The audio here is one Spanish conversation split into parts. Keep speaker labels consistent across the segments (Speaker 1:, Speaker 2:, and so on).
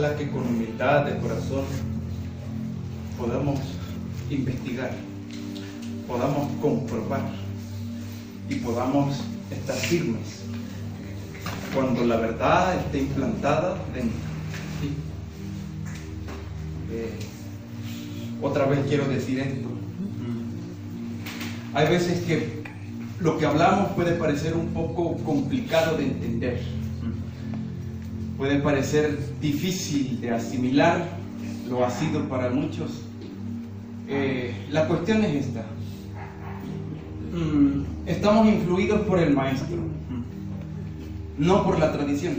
Speaker 1: ojalá que con humildad de corazón podamos investigar, podamos comprobar y podamos estar firmes cuando la verdad esté implantada dentro. ¿Sí? Otra vez quiero decir esto. Hay veces que lo que hablamos puede parecer un poco complicado de entender, puede parecer difícil de asimilar, lo ha sido para muchos. La cuestión es esta: estamos influidos por el maestro, no por la tradición,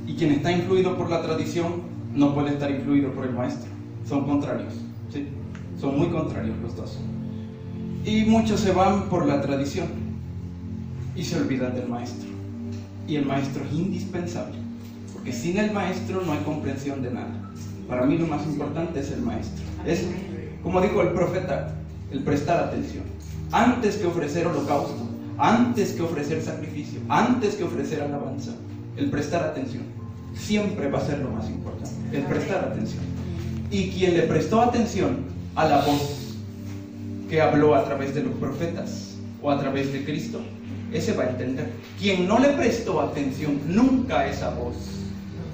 Speaker 1: y quien está influido por la tradición no puede estar influido por el maestro. Son contrarios, ¿sí? Son muy contrarios los dos. Y muchos se van por la tradición y se olvidan del maestro. Y el maestro es indispensable, porque sin el maestro no hay comprensión de nada. Para mí lo más importante es el maestro. Es, como dijo el profeta, el prestar atención. Antes que ofrecer holocausto, antes que ofrecer sacrificio, antes que ofrecer alabanza, el prestar atención siempre va a ser lo más importante. El prestar atención. Y quien le prestó atención a la voz que habló a través de los profetas o a través de Cristo, ese va a entender. Quien no le prestó atención nunca a esa voz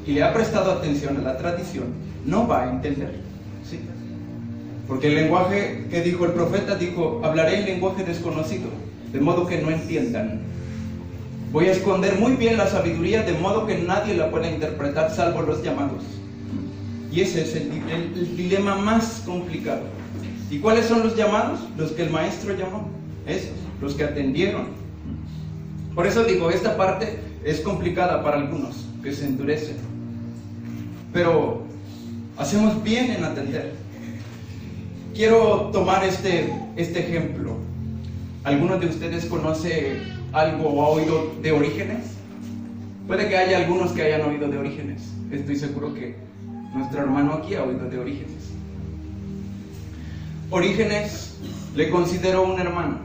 Speaker 1: y le ha prestado atención a la tradición, no va a entender, ¿sí? Porque el lenguaje que dijo el profeta, dijo: hablaré en lenguaje desconocido, de modo que no entiendan. Voy a esconder muy bien la sabiduría, de modo que nadie la pueda interpretar salvo los llamados. Y ese es el dilema más complicado. ¿Y cuáles son los llamados? Los que el maestro llamó, esos, los que atendieron. Por eso digo, esta parte es complicada para algunos, que se endurecen. Pero hacemos bien en atender. Quiero tomar este ejemplo. ¿Alguno de ustedes conoce algo o ha oído de Orígenes? Puede que haya algunos que hayan oído de Orígenes. Estoy seguro que nuestro hermano aquí ha oído de Orígenes. Orígenes le considero un hermano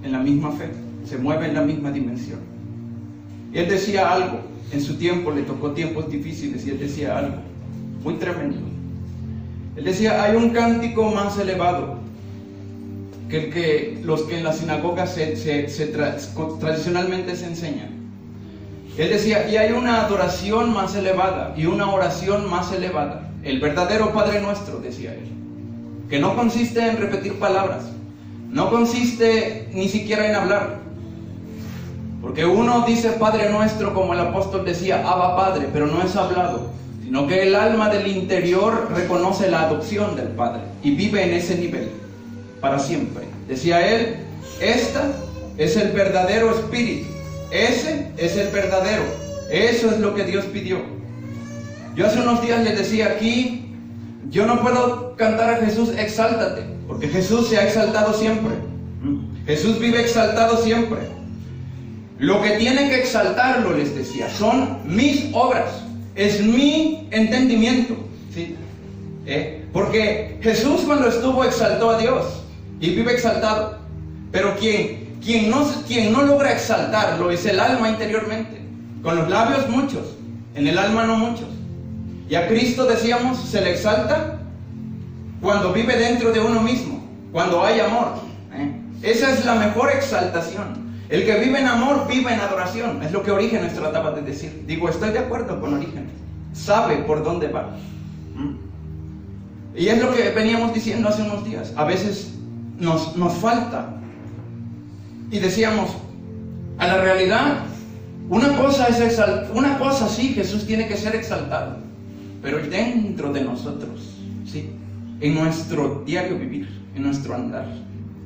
Speaker 1: en la misma fe, se mueve en la misma dimensión. Y él decía algo, en su tiempo le tocó tiempos difíciles, y él decía algo muy tremendo. Él decía: hay un cántico más elevado que los que en las sinagogas tradicionalmente se enseñan. Él decía: y hay una adoración más elevada y una oración más elevada, el verdadero Padre Nuestro, decía él, que no consiste en repetir palabras, no consiste ni siquiera en hablar, porque uno dice Padre Nuestro, como el apóstol decía, Abba Padre, pero no es hablado, sino que el alma del interior reconoce la adopción del Padre y vive en ese nivel para siempre. Decía él: esta es el verdadero espíritu, ese es el verdadero, eso es lo que Dios pidió. Yo hace unos días les decía aquí: yo no puedo cantar a Jesús exáltate, porque Jesús se ha exaltado siempre. Jesús vive exaltado siempre. Lo que tiene que exaltarlo, les decía, son mis obras, es mi entendimiento, ¿sí? Porque Jesús, cuando estuvo, exaltó a Dios y vive exaltado. Pero quien no logra exaltarlo es el alma interiormente. Con los labios muchos, en el alma no muchos. Y a Cristo, decíamos, se le exalta cuando vive dentro de uno mismo, cuando hay amor. Esa es la mejor exaltación. El que vive en amor, vive en adoración. Es lo que Orígenes trataba de decir. Digo, estoy de acuerdo con Orígenes. Sabe por dónde va. Y es lo que veníamos diciendo hace unos días. A veces nos falta. Y decíamos, a la realidad, una cosa sí, Jesús tiene que ser exaltado, pero dentro de nosotros, ¿sí? En nuestro diario vivir, en nuestro andar,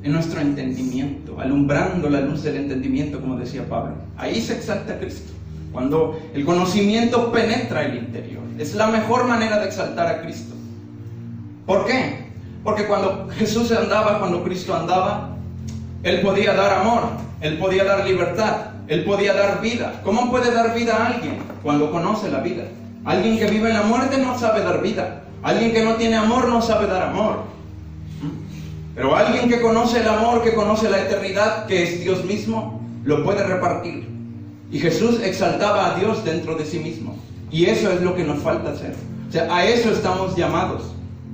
Speaker 1: en nuestro entendimiento, alumbrando la luz del entendimiento, como decía Pablo. Ahí se exalta a Cristo, cuando el conocimiento penetra el interior. Es la mejor manera de exaltar a Cristo. ¿Por qué? Porque cuando Jesús andaba, cuando Cristo andaba, Él podía dar amor, Él podía dar libertad, Él podía dar vida. ¿Cómo puede dar vida a alguien? Cuando conoce la vida. Alguien que vive en la muerte no sabe dar vida. Alguien que no tiene amor no sabe dar amor. Pero alguien que conoce el amor, que conoce la eternidad, que es Dios mismo, lo puede repartir. Y Jesús exaltaba a Dios dentro de sí mismo. Y eso es lo que nos falta hacer. O sea, a eso estamos llamados.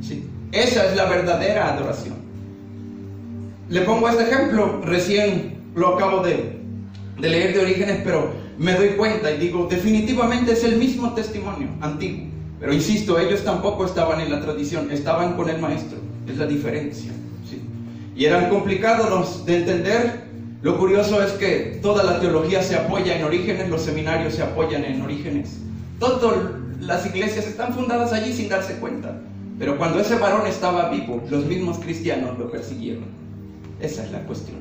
Speaker 1: ¿Sí? Esa es la verdadera adoración. Le pongo este ejemplo, recién lo acabo de leer de Orígenes, pero me doy cuenta y digo, definitivamente es el mismo testimonio antiguo. Pero insisto, ellos tampoco estaban en la tradición, estaban con el maestro. Es la diferencia. ¿Sí? Y eran complicados de entender. Lo curioso es que toda la teología se apoya en Orígenes, los seminarios se apoyan en Orígenes. Todas las iglesias están fundadas allí sin darse cuenta. Pero cuando ese varón estaba vivo, los mismos cristianos lo persiguieron. Esa es la cuestión.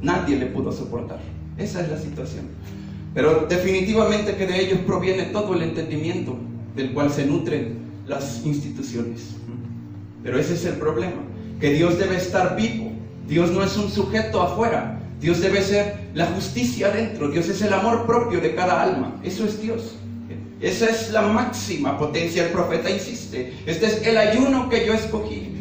Speaker 1: Nadie le pudo soportar. Esa es la situación. Pero definitivamente que de ellos proviene todo el entendimiento del cual se nutren las instituciones. Pero ese es el problema, que Dios debe estar vivo. Dios no es un sujeto afuera. Dios debe ser la justicia adentro. Dios es el amor propio de cada alma. Eso es Dios. Esa es la máxima potencia. El profeta insiste. Este es el ayuno que yo escogí.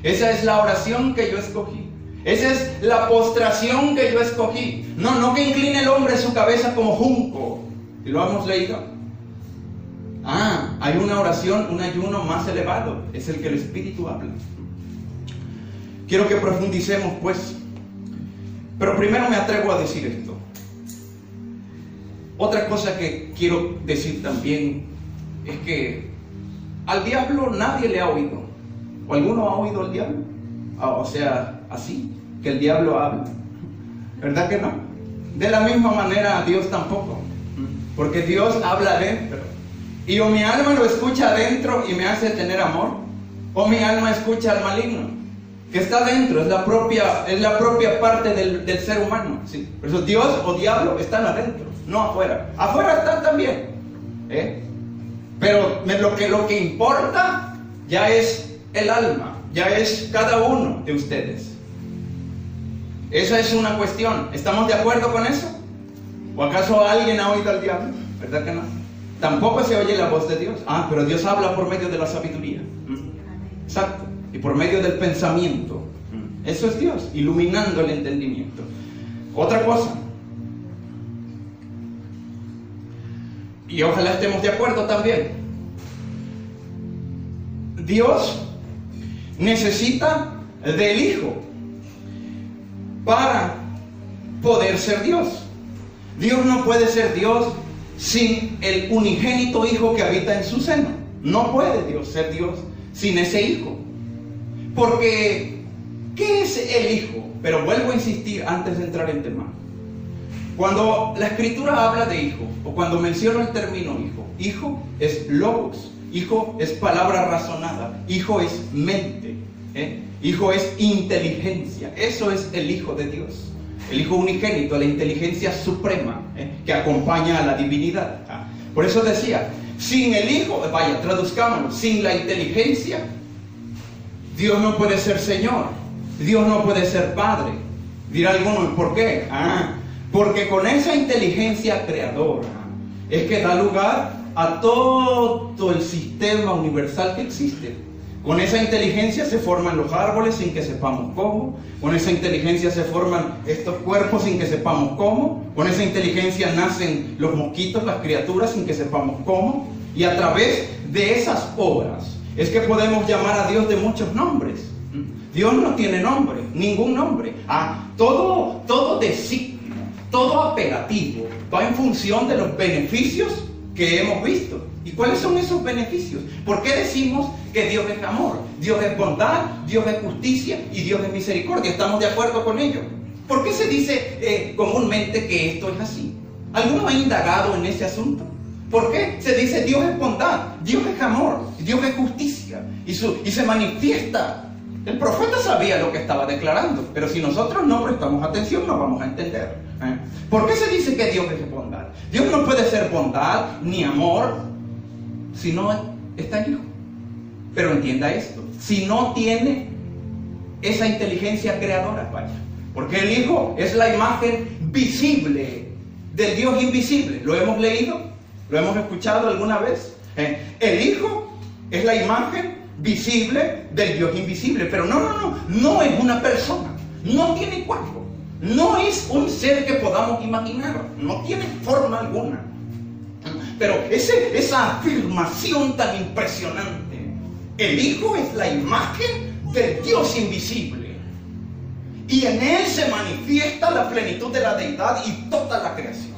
Speaker 1: Esa es la oración que yo escogí. Esa es la postración que yo escogí. No que incline el hombre su cabeza como junco. ¿Y lo hemos leído? Hay una oración, un ayuno más elevado. Es el que el Espíritu habla. Quiero que profundicemos, pues. Pero primero me atrevo a decir esto. Otra cosa que quiero decir también es que al diablo nadie le ha oído. ¿O alguno ha oído al diablo? O sea, así, que el diablo habla. ¿Verdad que no? De la misma manera a Dios tampoco. Porque Dios habla adentro. Y o mi alma lo escucha adentro y me hace tener amor, o mi alma escucha al maligno, que está adentro, es la propia parte del ser humano. ¿Sí? Por eso Dios o diablo están adentro, no afuera. Afuera están también. Pero lo que importa ya es el alma, ya es cada uno de ustedes. Esa es una cuestión. ¿Estamos de acuerdo con eso? ¿O acaso alguien ha oído al diablo? ¿Verdad que no? Tampoco se oye la voz de Dios. Pero Dios habla por medio de la sabiduría. Exacto. Y por medio del pensamiento. Eso es Dios, iluminando el entendimiento. Otra cosa. Y ojalá estemos de acuerdo también. Dios necesita del Hijo para poder ser Dios. Dios no puede ser Dios sin el unigénito Hijo que habita en su seno. No puede Dios ser Dios sin ese Hijo. Porque, ¿qué es el Hijo? Pero vuelvo a insistir antes de entrar en tema. Cuando la Escritura habla de Hijo, o cuando menciona el término Hijo es logos, Hijo es palabra razonada, Hijo es mente, Hijo es inteligencia. Eso es el Hijo de Dios. El Hijo unigénito, la inteligencia suprema, que acompaña a la divinidad. Por eso decía, sin el Hijo, traduzcámoslo, sin la inteligencia, Dios no puede ser Señor, Dios no puede ser Padre. Dirá alguno, ¿por qué? Porque con esa inteligencia creadora es que da lugar a todo el sistema universal que existe. Con esa inteligencia se forman los árboles sin que sepamos cómo. Con esa inteligencia se forman estos cuerpos sin que sepamos cómo. Con esa inteligencia nacen los mosquitos, las criaturas sin que sepamos cómo. Y a través de esas obras es que podemos llamar a Dios de muchos nombres. Dios no tiene nombre, ningún nombre. Todo designio, todo apelativo va en función de los beneficios que hemos visto. ¿Y cuáles son esos beneficios? ¿Por qué decimos que Dios es amor, Dios es bondad, Dios es justicia y Dios es misericordia? ¿Estamos de acuerdo con ello? ¿Por qué se dice comúnmente que esto es así? ¿Alguno ha indagado en ese asunto? ¿Por qué se dice Dios es bondad, Dios es amor, Dios es justicia y se manifiesta? El profeta sabía lo que estaba declarando, pero si nosotros no prestamos atención no vamos a entender. ¿Por qué se dice que Dios es bondad? Dios no puede ser bondad ni amor si no está el Hijo. Pero entienda esto, si no tiene esa inteligencia creadora, porque el Hijo es la imagen visible del Dios invisible. ¿Lo hemos leído? ¿Lo hemos escuchado alguna vez? El Hijo es la imagen visible del Dios invisible, pero no es una persona, no tiene cuerpo, no es un ser que podamos imaginar, no tiene forma alguna.
Speaker 2: pero esa afirmación tan impresionante. El Hijo es la imagen del Dios invisible. Y en Él se manifiesta la plenitud de la deidad y toda la creación.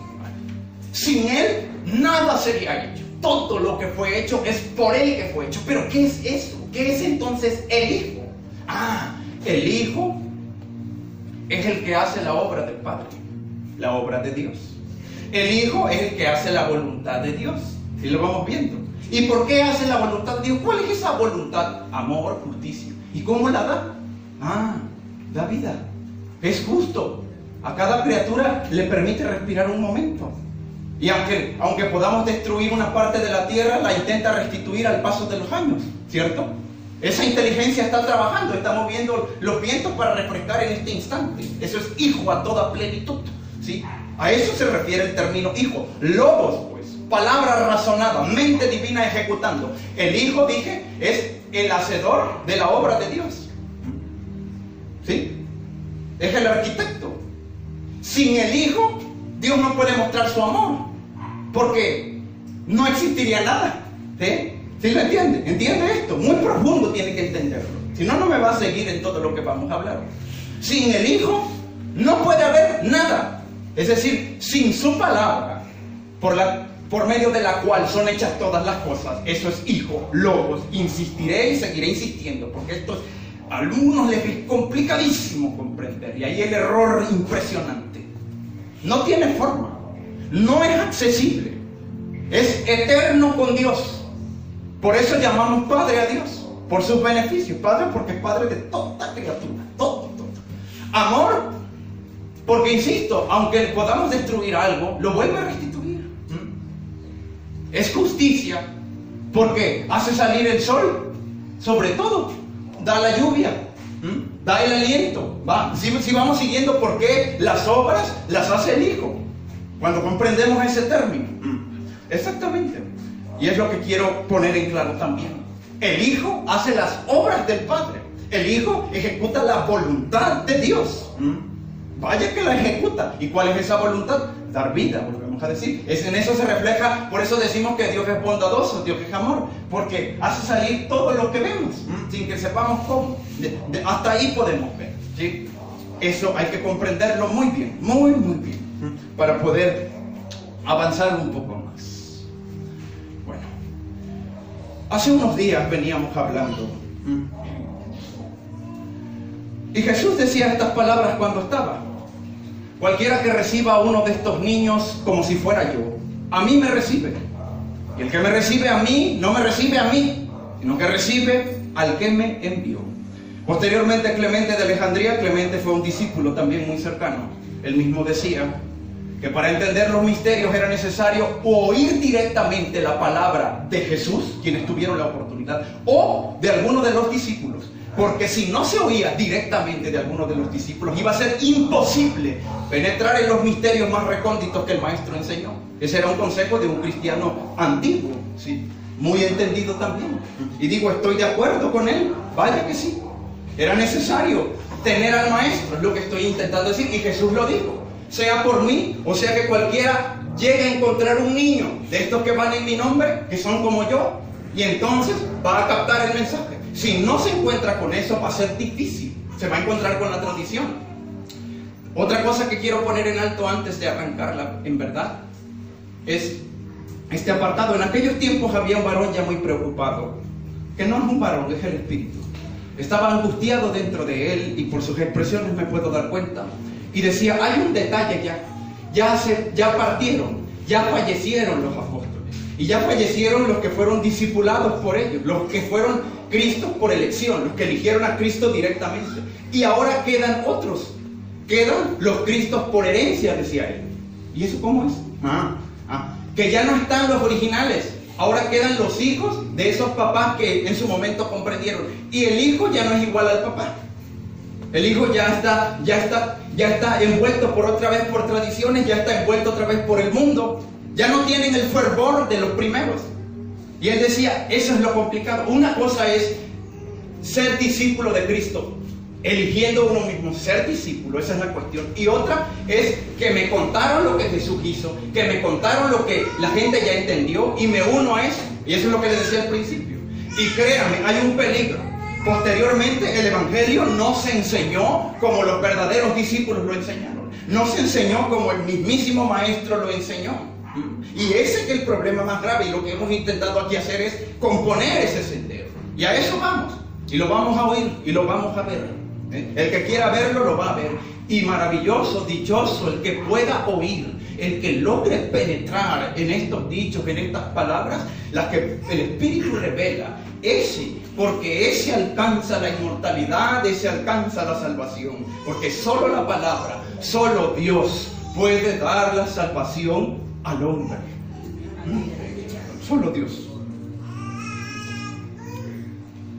Speaker 2: Sin Él, nada sería hecho. Todo lo que fue hecho es por Él que fue hecho. Pero ¿qué es eso? ¿Qué es entonces el Hijo? El Hijo es el que hace la obra del Padre, la obra de Dios. El Hijo es el que hace la voluntad de Dios. ¿Sí lo vamos viendo? ¿Y por qué hace la voluntad de Dios? ¿Cuál es esa voluntad? Amor, justicia. ¿Y cómo la da? Da vida. Es justo. A cada criatura le permite respirar un momento. Y aunque podamos destruir una parte de la tierra, la intenta restituir al paso de los años, ¿cierto? Esa inteligencia está trabajando, está moviendo los vientos para refrescar en este instante. Eso es hijo a toda plenitud, ¿sí? A eso se refiere el término hijo. Logos, pues, palabra razonada, mente divina ejecutando. El Hijo, dije, es el hacedor de la obra de Dios, ¿sí? Es el arquitecto. Sin el Hijo, Dios no puede mostrar su amor, porque no existiría nada, ¿sí? ¿Sí lo entiende? ¿Entiende esto? Muy profundo tiene que entenderlo. Si no, no me va a seguir en todo lo que vamos a hablar. Sin el Hijo no puede haber nada. Es decir, sin su palabra, por medio de la cual son hechas todas las cosas. Eso es Hijo, Logos. Insistiré y seguiré insistiendo, porque esto a algunos les es complicadísimo comprender. Y ahí el error impresionante. No tiene forma, no es accesible, es eterno con Dios. Por eso llamamos Padre a Dios, por sus beneficios. Padre porque es Padre de toda criatura, todo. Amor, porque insisto, aunque podamos destruir algo, lo vuelve a restituir. Es justicia, porque hace salir el sol, sobre todo, da la lluvia, da el aliento. Si vamos siguiendo por qué las obras las hace el Hijo, cuando comprendemos ese término. Exactamente. Y es lo que quiero poner en claro también. El Hijo hace las obras del Padre. El Hijo ejecuta la voluntad de Dios. Vaya que la ejecuta. ¿Y cuál es esa voluntad? Dar vida, volvemos a decir. En eso se refleja, por eso decimos que Dios es bondadoso, Dios es amor, porque hace salir todo lo que vemos, sin que sepamos cómo. Hasta ahí podemos ver, ¿sí? Eso hay que comprenderlo muy bien, muy bien, para poder avanzar un poco más. Bueno, hace unos días veníamos hablando, y Jesús decía estas palabras cuando estaba: cualquiera que reciba a uno de estos niños como si fuera yo, a mí me recibe. Y el que me recibe a mí, no me recibe a mí, sino que recibe al que me envió. Posteriormente, Clemente de Alejandría. Clemente fue un discípulo también muy cercano. Él mismo decía que para entender los misterios era necesario oír directamente la palabra de Jesús, quienes tuvieron la oportunidad, o de alguno de los discípulos. Porque si no se oía directamente de alguno de los discípulos, iba a ser imposible penetrar en los misterios más recónditos que el Maestro enseñó. Ese era un consejo de un cristiano antiguo, ¿sí? Muy entendido también. Y digo, estoy de acuerdo con él. Vaya que sí. Era necesario tener al Maestro, es lo que estoy intentando decir. Y Jesús lo dijo: sea por mí, o sea que cualquiera llegue a encontrar un niño de estos que van en mi nombre, que son como yo, y entonces va a captar el mensaje. Si no se encuentra con eso, va a ser difícil. Se va a encontrar con la tradición. Otra cosa que quiero poner en alto antes de arrancarla, en verdad, es este apartado. En aquellos tiempos había un varón ya muy preocupado, que no es un varón, es el Espíritu. Estaba angustiado dentro de él, y por sus expresiones me puedo dar cuenta. Y decía: hay un detalle ya partieron, ya fallecieron los apóstoles. Y ya fallecieron los que fueron discipulados por ellos, los que fueron Cristo por elección, los que eligieron a Cristo directamente. Y ahora quedan otros, quedan los Cristos por herencia, decía él. ¿Y eso cómo es? Que ya no están los originales, ahora quedan los hijos de esos papás que en su momento comprendieron. Y el hijo ya no es igual al papá. El hijo ya está envuelto por otra vez por tradiciones, ya está envuelto otra vez por el mundo. Ya no tienen el fervor de los primeros. Y él decía, eso es lo complicado. Una cosa es ser discípulo de Cristo eligiendo uno mismo ser discípulo, esa es la cuestión. Y otra es que me contaron lo que Jesús hizo, que me contaron lo que la gente ya entendió y me uno a eso. Y eso es lo que les decía al principio. Y créanme, hay un peligro. Posteriormente el Evangelio no se enseñó como los verdaderos discípulos lo enseñaron. No se enseñó como el mismísimo Maestro lo enseñó. Y ese es el problema más grave, y lo que hemos intentado aquí hacer es componer ese sendero. Y a eso vamos. Y lo vamos a oír y lo vamos a ver. El que quiera verlo lo va a ver. Y maravilloso, dichoso el que pueda oír, el que logre penetrar en estos dichos, en estas palabras, las que el Espíritu revela. Porque ese alcanza la inmortalidad, ese alcanza la salvación. Porque solo la palabra, solo Dios puede dar la salvación al hombre. Solo Dios.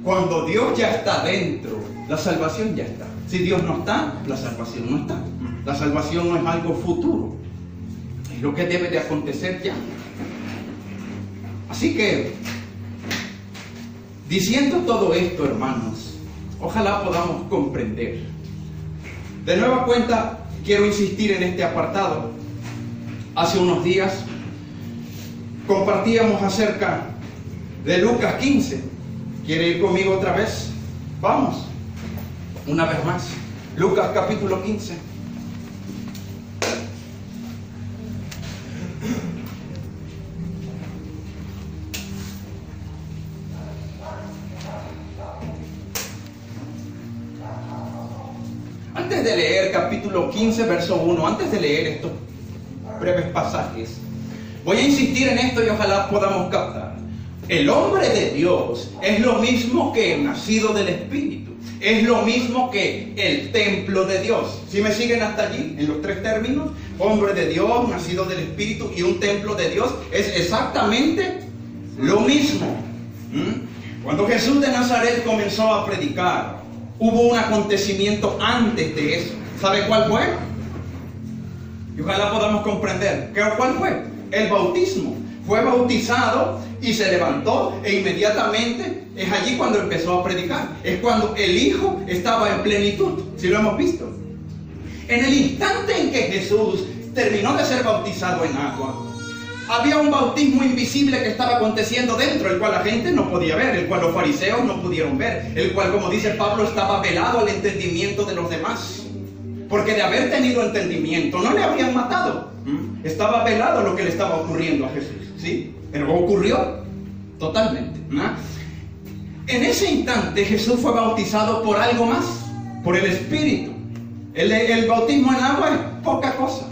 Speaker 2: Cuando Dios ya está dentro, la salvación ya está. Si Dios no está, la salvación no está. La salvación no es algo futuro. Es lo que debe de acontecer ya. Así que, diciendo todo esto, hermanos, ojalá podamos comprender. De nueva cuenta, quiero insistir en este apartado. Hace unos días compartíamos acerca de Lucas 15. ¿Quiere ir conmigo otra vez? Vamos, una vez más. Lucas capítulo 15. Antes de leer capítulo 15, verso 1, antes de leer estos breves pasajes, voy a insistir en esto y ojalá podamos captar. El hombre de Dios es lo mismo que el nacido del Espíritu. Es lo mismo que el templo de Dios. ¿Sí me siguen hasta allí? En los tres términos. Hombre de Dios, nacido del Espíritu y un templo de Dios. Es exactamente lo mismo. Cuando Jesús de Nazaret comenzó a predicar, hubo un acontecimiento antes de eso. ¿Sabe cuál fue? Y ojalá podamos comprender. ¿Cuál fue? El bautismo. Fue bautizado y se levantó e inmediatamente es allí cuando empezó a predicar. Es cuando el Hijo estaba en plenitud. ¿Sí lo hemos visto? En el instante en que Jesús terminó de ser bautizado en agua, había un bautismo invisible que estaba aconteciendo dentro, el cual la gente no podía ver, el cual los fariseos no pudieron ver, el cual, como dice Pablo, estaba velado al entendimiento de los demás. Porque de haber tenido entendimiento no le habrían matado. Estaba velado lo que le estaba ocurriendo a Jesús. ¿Sí? Pero ocurrió totalmente. En ese instante Jesús fue bautizado por algo más, por el Espíritu. El bautismo en agua es poca cosa.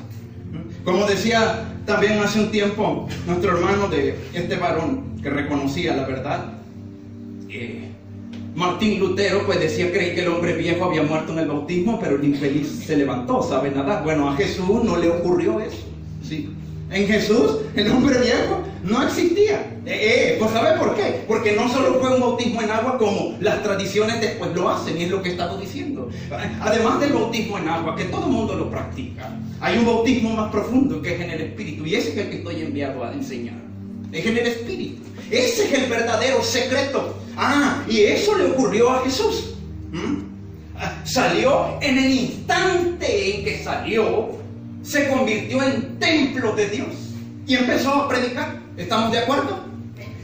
Speaker 2: Como decía también hace un tiempo nuestro hermano de este varón que reconocía la verdad, Martín Lutero, pues decía, creí que el hombre viejo había muerto en el bautismo, pero el infeliz se levantó, sabe nadar. Bueno, a Jesús no le ocurrió eso. ¿Sí? En Jesús, el hombre viejo no existía. Pues ¿sabe por qué? Porque no solo fue un bautismo en agua como las tradiciones después lo hacen, y es lo que he estado diciendo. Además del bautismo en agua, que todo el mundo lo practica, hay un bautismo más profundo que es en el Espíritu, y ese es el que estoy enviado a enseñar. Es en el Espíritu. Ese es el verdadero secreto. Y eso le ocurrió a Jesús. Salió en el instante en que salió. Se convirtió en templo de Dios y empezó a predicar. ¿Estamos de acuerdo?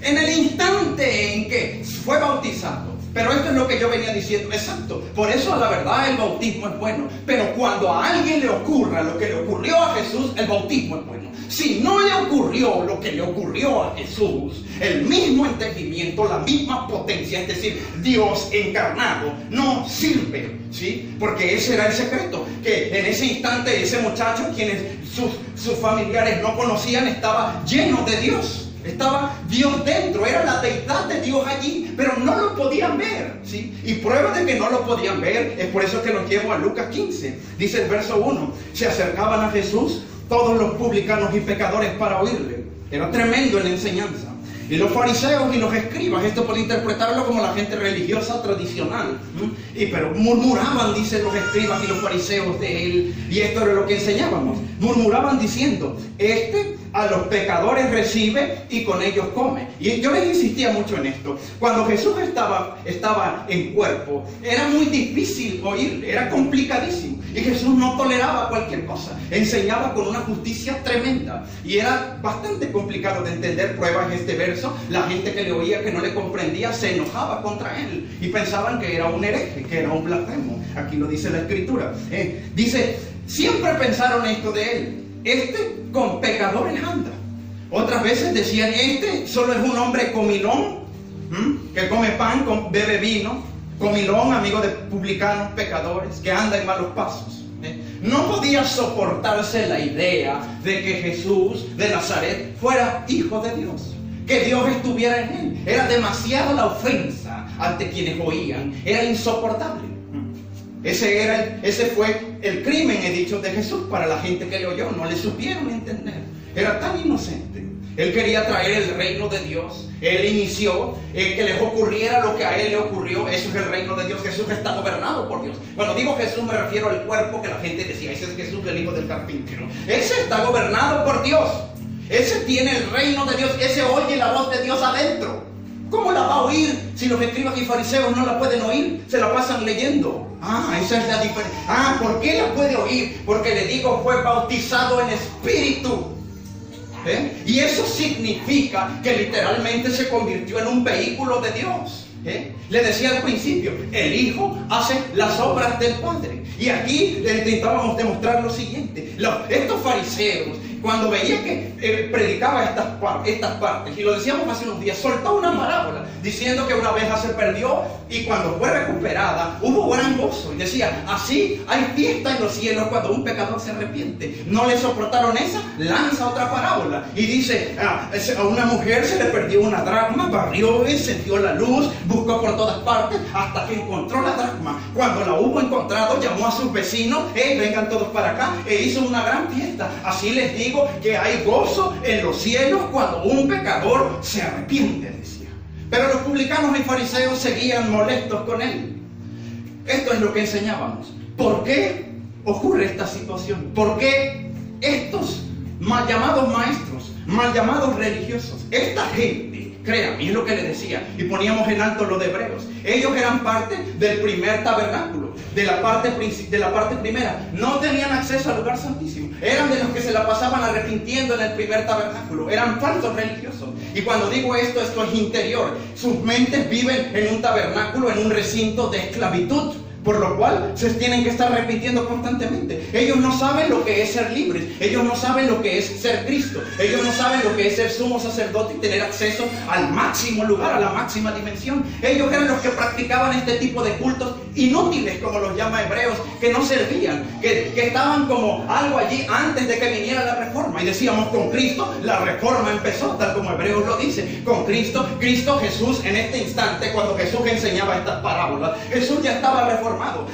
Speaker 2: En el instante en que fue bautizado. Pero esto es lo que yo venía diciendo. Exacto. Por eso la verdad el bautismo es bueno. Pero cuando a alguien le ocurra lo que le ocurrió a Jesús, el bautismo es bueno. Si no le ocurrió lo que le ocurrió a Jesús, el mismo entendimiento, la misma potencia, es decir, Dios encarnado, no sirve, ¿sí? Porque ese era el secreto, que en ese instante ese muchacho, quienes sus familiares no conocían, estaba lleno de Dios. Estaba Dios dentro, era la deidad de Dios allí, pero no lo podían ver, ¿sí? Y prueba de que no lo podían ver, es por eso que los llevo a Lucas 15. Dice el verso 1, se acercaban a Jesús todos los publicanos y pecadores para oírle. Era tremendo en la enseñanza. Y los fariseos y los escribas, esto puede interpretarlo como la gente religiosa tradicional, pero murmuraban, dicen los escribas y los fariseos de él, y esto era lo que enseñábamos. Murmuraban diciendo, este a los pecadores recibe y con ellos come. Y yo les insistía mucho en esto. Cuando Jesús estaba en cuerpo, era muy difícil oír, era complicadísimo. Y Jesús no toleraba cualquier cosa. Enseñaba con una justicia tremenda. Y era bastante complicado de entender. Prueba en este verso. La gente que le oía, que no le comprendía, se enojaba contra él. Y pensaban que era un hereje, que era un blasfemo. Aquí lo dice la Escritura. Dice, siempre pensaron esto de él. Este con pecadores anda. Otras veces decían, este solo es un hombre comilón, que come pan, bebe vino. Comilón, amigo de publicanos, pecadores, que anda en malos pasos. No podía soportarse la idea de que Jesús de Nazaret fuera hijo de Dios, que Dios estuviera en él. Era demasiada la ofensa ante quienes oían, era insoportable. Ese fue el crimen, he dicho, de Jesús para la gente que le oyó. No le supieron entender. Era tan inocente. Él quería traer el reino de Dios. Él inició que les ocurriera lo que a él le ocurrió. Eso es el reino de Dios. Jesús está gobernado por Dios. Cuando digo Jesús me refiero al cuerpo que la gente decía, ese es Jesús, el hijo del carpintero. Ese está gobernado por Dios. Ese tiene el reino de Dios. Ese oye la voz de Dios adentro. ¿Cómo la va a oír si los escribas y fariseos no la pueden oír? Se la pasan leyendo. Esa es la diferencia. ¿Por qué la puede oír? Porque le digo, fue bautizado en espíritu. Y eso significa que literalmente se convirtió en un vehículo de Dios. Le decía al principio, el Hijo hace las obras del Padre. Y aquí le intentábamos demostrar lo siguiente. Estos fariseos, cuando veía que predicaba estas partes, y lo decíamos hace unos días, soltó una parábola diciendo que una oveja se perdió y cuando fue recuperada hubo gran gozo. Y decía, así hay fiesta en los cielos cuando un pecador se arrepiente. No le soportaron esa, lanza otra parábola y dice, a una mujer se le perdió una dracma, barrió, encendió la luz, buscó por todas partes hasta que encontró la dracma. Cuando la hubo encontrado, llamó a sus vecinos, vengan todos para acá, e hizo una gran fiesta. Así les digo que hay gozo en los cielos cuando un pecador se arrepiente, decía. Pero los publicanos y fariseos seguían molestos con él. Esto es lo que enseñábamos. ¿Por qué ocurre esta situación? ¿Por qué estos mal llamados maestros, mal llamados religiosos, esta gente, créanme, es lo que les decía, y poníamos en alto lo de Hebreos, ellos eran parte del primer tabernáculo, de la parte primera, no tenían acceso al lugar santísimo, eran de los que se la pasaban arrepintiendo en el primer tabernáculo, eran falsos religiosos. Y cuando digo esto es interior, sus mentes viven en un tabernáculo, en un recinto de esclavitud, por lo cual se tienen que estar repitiendo constantemente. Ellos no saben lo que es ser libres. Ellos no saben lo que es ser Cristo. Ellos no saben lo que es ser sumo sacerdote y tener acceso al máximo lugar, a la máxima dimensión. Ellos eran los que practicaban este tipo de cultos inútiles, como los llama Hebreos, que no servían, que estaban como algo allí antes de que viniera la reforma. Y decíamos, con Cristo la reforma empezó, tal como Hebreos lo dice. Con Cristo Jesús en este instante, cuando Jesús enseñaba estas parábolas, Jesús ya estaba reformado.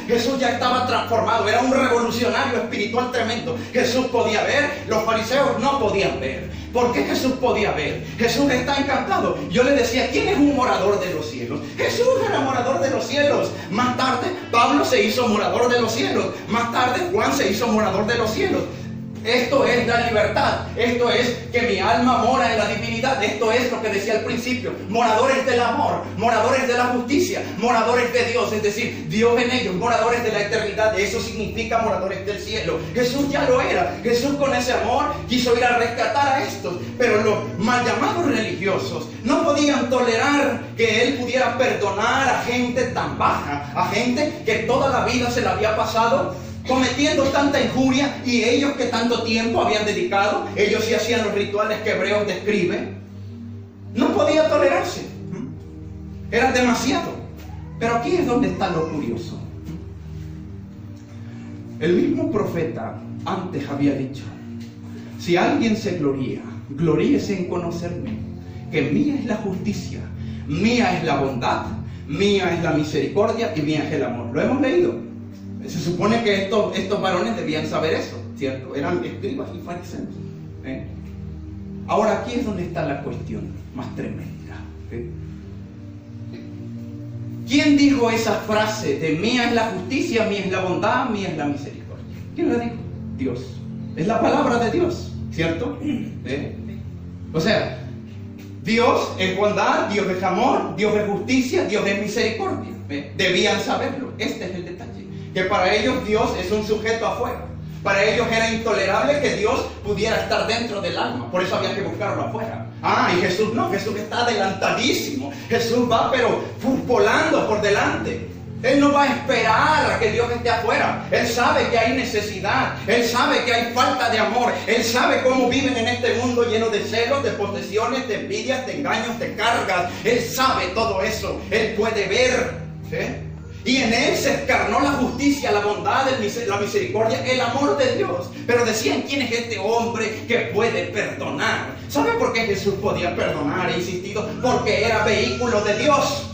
Speaker 2: Jesús ya estaba transformado, era un revolucionario espiritual tremendo. Jesús podía ver, los fariseos no podían ver. ¿Por qué Jesús podía ver? Jesús está encantado. Yo le decía, ¿quién es un morador de los cielos? Jesús era morador de los cielos. Más tarde, Pablo se hizo morador de los cielos. Más tarde, Juan se hizo morador de los cielos. Esto es la libertad. Esto es que mi alma mora en la divinidad. Esto es lo que decía al principio. Moradores del amor, moradores de la justicia, moradores de Dios, es decir, Dios en ellos, moradores de la eternidad. Eso significa moradores del cielo. Jesús ya lo era. Jesús con ese amor quiso ir a rescatar a estos. Pero los mal llamados religiosos no podían tolerar que Él pudiera perdonar a gente tan baja, a gente que toda la vida se la había pasado cometiendo tanta injuria, y ellos que tanto tiempo habían dedicado, ellos sí hacían los rituales que Hebreos describe, no podía tolerarse. Era demasiado. Pero aquí es donde está lo curioso. El mismo profeta antes había dicho, si alguien se gloría, gloríese en conocerme, que mía es la justicia, mía es la bondad, mía es la misericordia y mía es el amor. Lo hemos leído. Se supone que estos varones debían saber eso, ¿cierto? Eran escribas y fariseos. Ahora aquí es donde está la cuestión más tremenda. ¿Quién dijo esa frase de mía es la justicia, mía es la bondad, mía es la misericordia? ¿Quién la dijo? Dios. Es la palabra de Dios.
Speaker 1: ¿cierto? O sea, Dios es bondad, Dios es amor, Dios es justicia, Dios es misericordia. Debían saberlo. Este es el detalle. Que para ellos Dios es un sujeto afuera. Para ellos era intolerable que Dios pudiera estar dentro del alma. Por eso había que buscarlo afuera. Y Jesús no, Jesús está adelantadísimo. Jesús va pero volando por delante. Él no va a esperar a que Dios esté afuera. Él sabe que hay necesidad. Él sabe que hay falta de amor. Él sabe cómo viven en este mundo lleno de celos, de posesiones, de envidias, de engaños, de cargas. Él sabe todo eso. Él puede ver. Y en Él se encarnó la justicia, la bondad, la misericordia, el amor de Dios. Pero decían, ¿quién es este hombre que puede perdonar? ¿Sabe por qué Jesús podía perdonar? He insistido, porque era vehículo de Dios.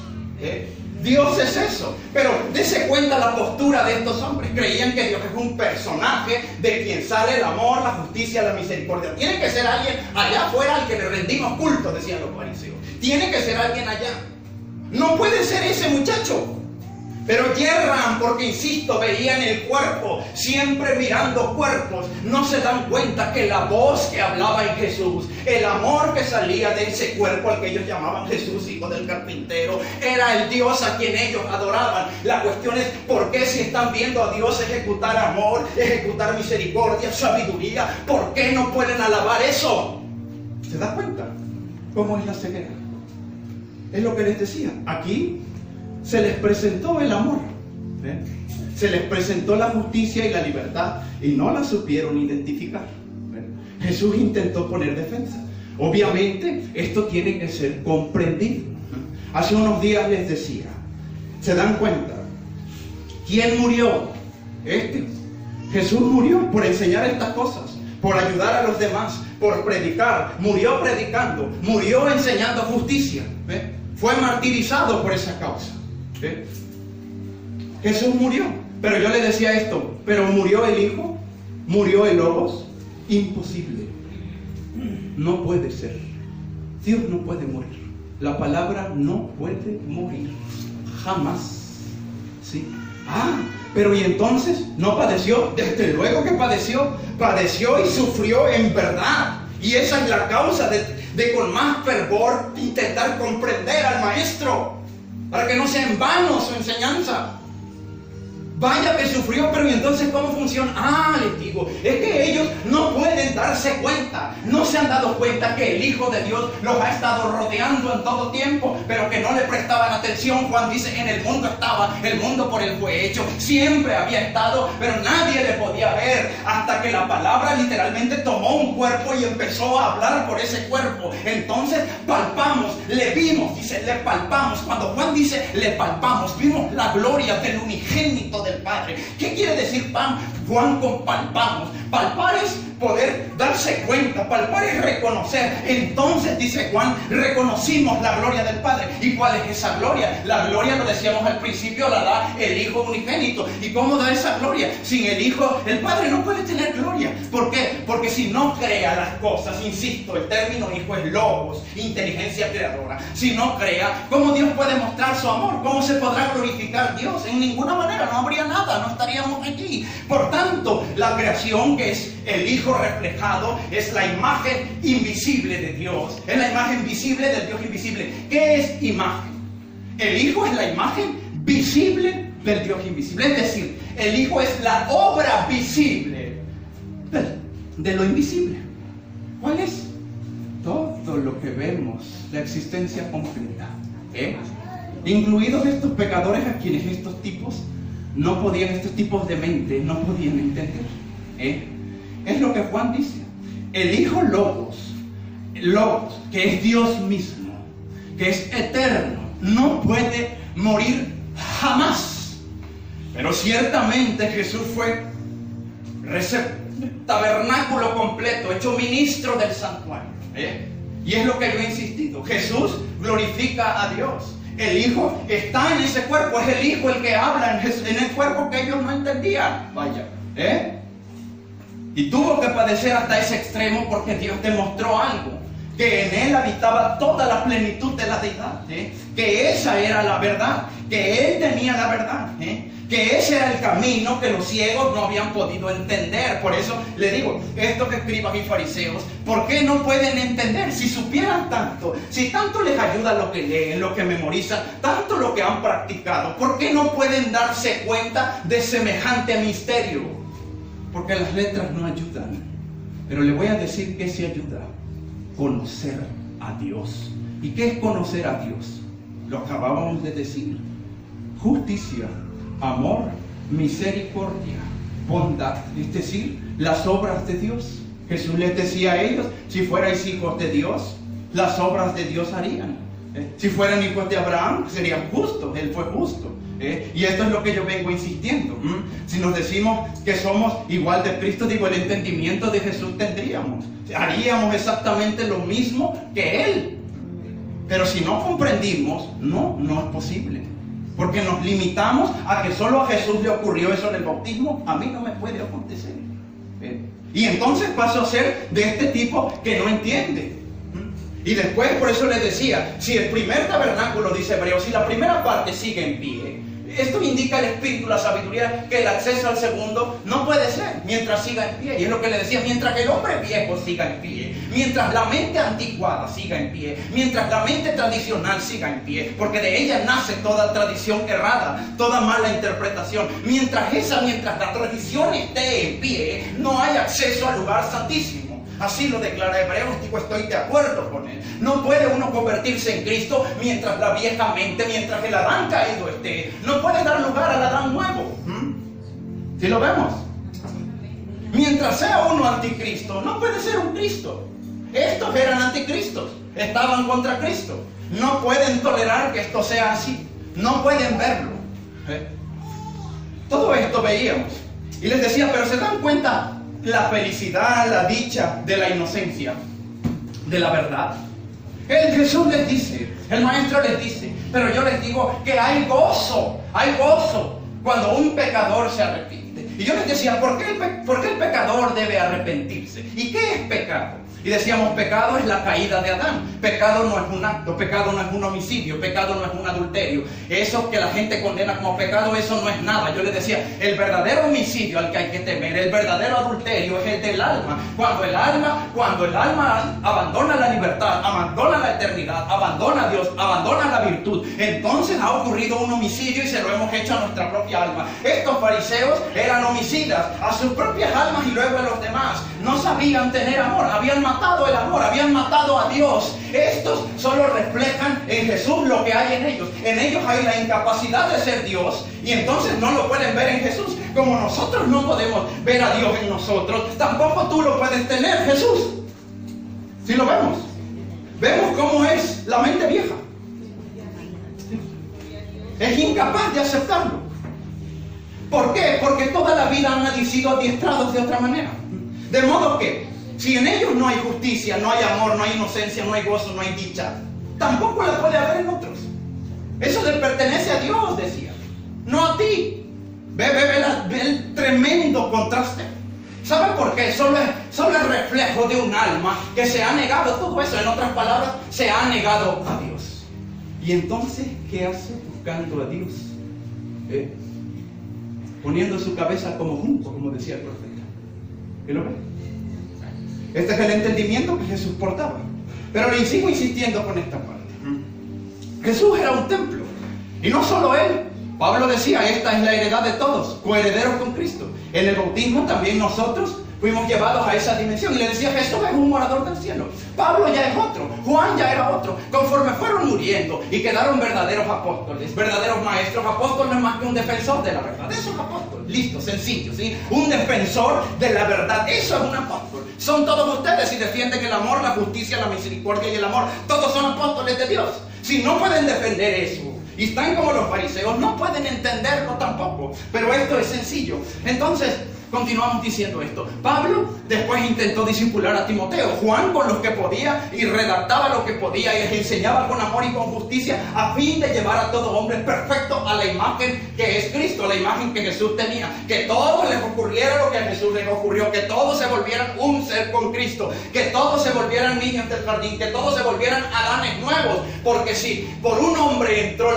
Speaker 1: Dios es eso. Pero dése cuenta la postura de estos hombres. Creían que Dios es un personaje de quien sale el amor, la justicia, la misericordia. Tiene que ser alguien allá afuera al que le rendimos culto, decían los fariseos. Tiene que ser alguien allá. No puede ser ese muchacho. Pero yerran porque, insisto, veían el cuerpo, siempre mirando cuerpos. No se dan cuenta que la voz que hablaba en Jesús, el amor que salía de ese cuerpo al que ellos llamaban Jesús, hijo del carpintero, era el Dios a quien ellos adoraban. La cuestión es, ¿por qué si están viendo a Dios ejecutar amor, ejecutar misericordia, sabiduría, por qué no pueden alabar eso? ¿Se da cuenta cómo es la ceguera? Es lo que les decía. Aquí se les presentó el amor, se les presentó la justicia y la libertad y no la supieron identificar. Jesús intentó poner defensa. Obviamente esto tiene que ser comprendido. Hace unos días les decía, ¿se dan cuenta? ¿Quién murió? Jesús murió por enseñar estas cosas, por ayudar a los demás, por predicar. Murió predicando, murió enseñando justicia. Fue martirizado por esa causa. Jesús murió, pero yo le decía esto, pero murió el Hijo, murió el Logos. Imposible, no puede ser. Dios no puede morir, la palabra no puede morir, jamás. ¿Sí? Pero y entonces, ¿no padeció? Desde luego que padeció y sufrió en verdad. Y esa es la causa de con más fervor intentar comprender al Maestro, para que no sea en vano su enseñanza. Vaya que sufrió, pero ¿y entonces cómo funciona? Les digo, es que ellos no pueden darse cuenta, no se han dado cuenta que el Hijo de Dios los ha estado rodeando en todo tiempo, pero que no le prestaban atención. Juan dice, en el mundo estaba, el mundo por él fue hecho, siempre había estado, pero nadie le podía ver, hasta que la palabra literalmente tomó un cuerpo y empezó a hablar por ese cuerpo. Entonces palpamos, le vimos, dice, le palpamos. Cuando Juan dice, le palpamos, vimos la gloria del unigénito del Padre. ¿Qué quiere decir Juan con palpamos? Palpar es poder darse cuenta, palpar es reconocer. Entonces, dice Juan, reconocimos la gloria del Padre. ¿Y cuál es esa gloria? La gloria, lo decíamos al principio, la da el Hijo unigénito. ¿Y cómo da esa gloria? Sin el Hijo, el Padre no puede tener gloria. ¿Por qué? Porque si no crea las cosas, insisto, el término Hijo es logos, inteligencia creadora. Si no crea, ¿cómo Dios puede mostrar su amor? ¿Cómo se podrá glorificar Dios? En ninguna manera, no habría nada, no estaríamos aquí. Por tanto, la creación, que es el Hijo reflejado, es la imagen invisible de Dios, es la imagen visible del Dios invisible. ¿Qué es imagen? El Hijo es la imagen visible del Dios invisible, es decir, el Hijo es la obra visible de lo invisible. ¿Cuál es? Todo lo que vemos, la existencia completa, incluidos estos pecadores a quienes estos tipos estos tipos de mente no podían entender. Es lo que Juan dice. El Hijo Logos, que es Dios mismo, que es eterno, no puede morir jamás. Pero ciertamente Jesús fue tabernáculo completo, hecho ministro del santuario. Y es lo que yo he insistido. Jesús glorifica a Dios. El Hijo está en ese cuerpo, es el Hijo el que habla en el cuerpo que ellos no entendían. Vaya, y tuvo que padecer hasta ese extremo porque Dios demostró algo, que en Él habitaba toda la plenitud de la deidad, que esa era la verdad, que Él tenía la verdad,
Speaker 2: que ese era el camino que los ciegos no habían podido entender. Por eso le digo, estos escribas y fariseos, ¿por qué no pueden entender? Si supieran tanto, si tanto les ayuda lo que leen, lo que memorizan, tanto lo que han practicado, ¿por qué no pueden darse cuenta de semejante misterio? Porque las letras no ayudan. Pero le voy a decir que sí ayuda: conocer a Dios. ¿Y qué es conocer a Dios? Lo acabábamos de decir: justicia, amor, misericordia, bondad, es decir, las obras de Dios. Jesús les decía a ellos: si fuerais hijos de Dios, las obras de Dios harían. Si fueran hijos de Abraham, serían justos. Él fue justo. Y esto es lo que yo vengo insistiendo. Si nos decimos que somos igual de Cristo, digo, el entendimiento de Jesús tendríamos. Haríamos exactamente lo mismo que Él. Pero si no comprendimos, no es posible. Porque nos limitamos a que solo a Jesús le ocurrió eso en el bautismo. A mí no me puede acontecer. Y entonces paso a ser de este tipo que no entiende. Y después, por eso les decía, si el primer tabernáculo, dice Hebreos, si la primera parte sigue en pie, esto indica el espíritu, la sabiduría, que el acceso al segundo no puede ser mientras siga en pie. Y es lo que le decía: mientras el hombre viejo siga en pie, mientras la mente anticuada siga en pie, mientras la mente tradicional siga en pie, porque de ella nace toda tradición errada, toda mala interpretación. Mientras la tradición esté en pie, no hay acceso al lugar santísimo. Así lo declara Hebreos, digo, estoy de acuerdo con él. No puede uno convertirse en Cristo mientras la vieja mente, mientras el Adán caído esté. No puede dar lugar al Adán nuevo. ¿Sí lo vemos? Mientras sea uno anticristo, no puede ser un Cristo. Estos eran anticristos, estaban contra Cristo. No pueden tolerar que esto sea así. No pueden verlo. Todo esto veíamos. Y les decía, pero ¿se dan cuenta la felicidad, la dicha de la inocencia, de la verdad? El Jesús les dice, el Maestro les dice, pero yo les digo que hay gozo cuando un pecador se arrepiente. Y yo les decía, ¿por qué el pecador debe arrepentirse? ¿Y qué es pecado? Y decíamos, pecado es la caída de Adán. Pecado no es un acto, pecado no es un homicidio, pecado no es un adulterio. Eso que la gente condena como pecado, eso no es nada. Yo les decía, el verdadero homicidio al que hay que temer, el verdadero adulterio es el del alma. Cuando el alma abandona la libertad, abandona la eternidad, abandona a Dios, abandona la virtud, entonces ha ocurrido un homicidio y se lo hemos hecho a nuestra propia alma. Estos fariseos eran homicidas a sus propias almas y luego a los demás. No sabían tener amor, habían matado el amor, habían matado a Dios. Estos solo reflejan en Jesús lo que hay en ellos. En ellos hay la incapacidad de ser Dios y entonces no lo pueden ver en Jesús. Como nosotros no podemos ver a Dios en nosotros, tampoco tú lo puedes tener, Jesús. ¿Sí lo vemos? Vemos cómo es la mente vieja. Es incapaz de aceptarlo. ¿Por qué? Porque toda la vida han sido adiestrados de otra manera. De modo que, si en ellos no hay justicia, no hay amor, no hay inocencia, no hay gozo, no hay dicha, tampoco la puede haber en otros. Eso le pertenece a Dios, decía, no a ti. Ve el tremendo contraste. ¿Sabe por qué? Solo es reflejo de un alma que se ha negado todo eso. En otras palabras, se ha negado a Dios. Y entonces, ¿qué hace buscando a Dios? Poniendo su cabeza como junco, como decía el profeta. ¿Qué lo ve? Este es el entendimiento que Jesús portaba. Pero le sigo insistiendo con esta parte. Jesús era un templo. Y no solo él. Pablo decía, esta es la heredad de todos, coherederos con Cristo. En el bautismo también nosotros fuimos llevados a esa dimensión. Y le decía, Jesús es un morador del cielo. Pablo ya es otro. Juan ya era otro. Conforme fueron muriendo y quedaron verdaderos apóstoles, verdaderos maestros. Apóstol no es más que un defensor de la verdad. Eso es apóstol. Listo, sencillo, ¿sí? Un defensor de la verdad. Eso es un apóstol. Son todos ustedes y defienden el amor, la justicia, la misericordia y el amor. Todos son apóstoles de Dios. Si no pueden defender eso y están como los fariseos, no pueden entenderlo tampoco. Pero esto es sencillo. Entonces, continuamos diciendo esto. Pablo después intentó discipular a Timoteo. Juan con lo que podía y redactaba lo que podía y les enseñaba con amor y con justicia a fin de llevar a todo hombre perfecto a la imagen que es Cristo, la imagen que Jesús tenía. Que todos les ocurriera lo que a Jesús les ocurrió, que todos se volvieran un ser con Cristo, que todos se volvieran niños del jardín, que todos se volvieran Adanes nuevos. Porque si por un hombre entró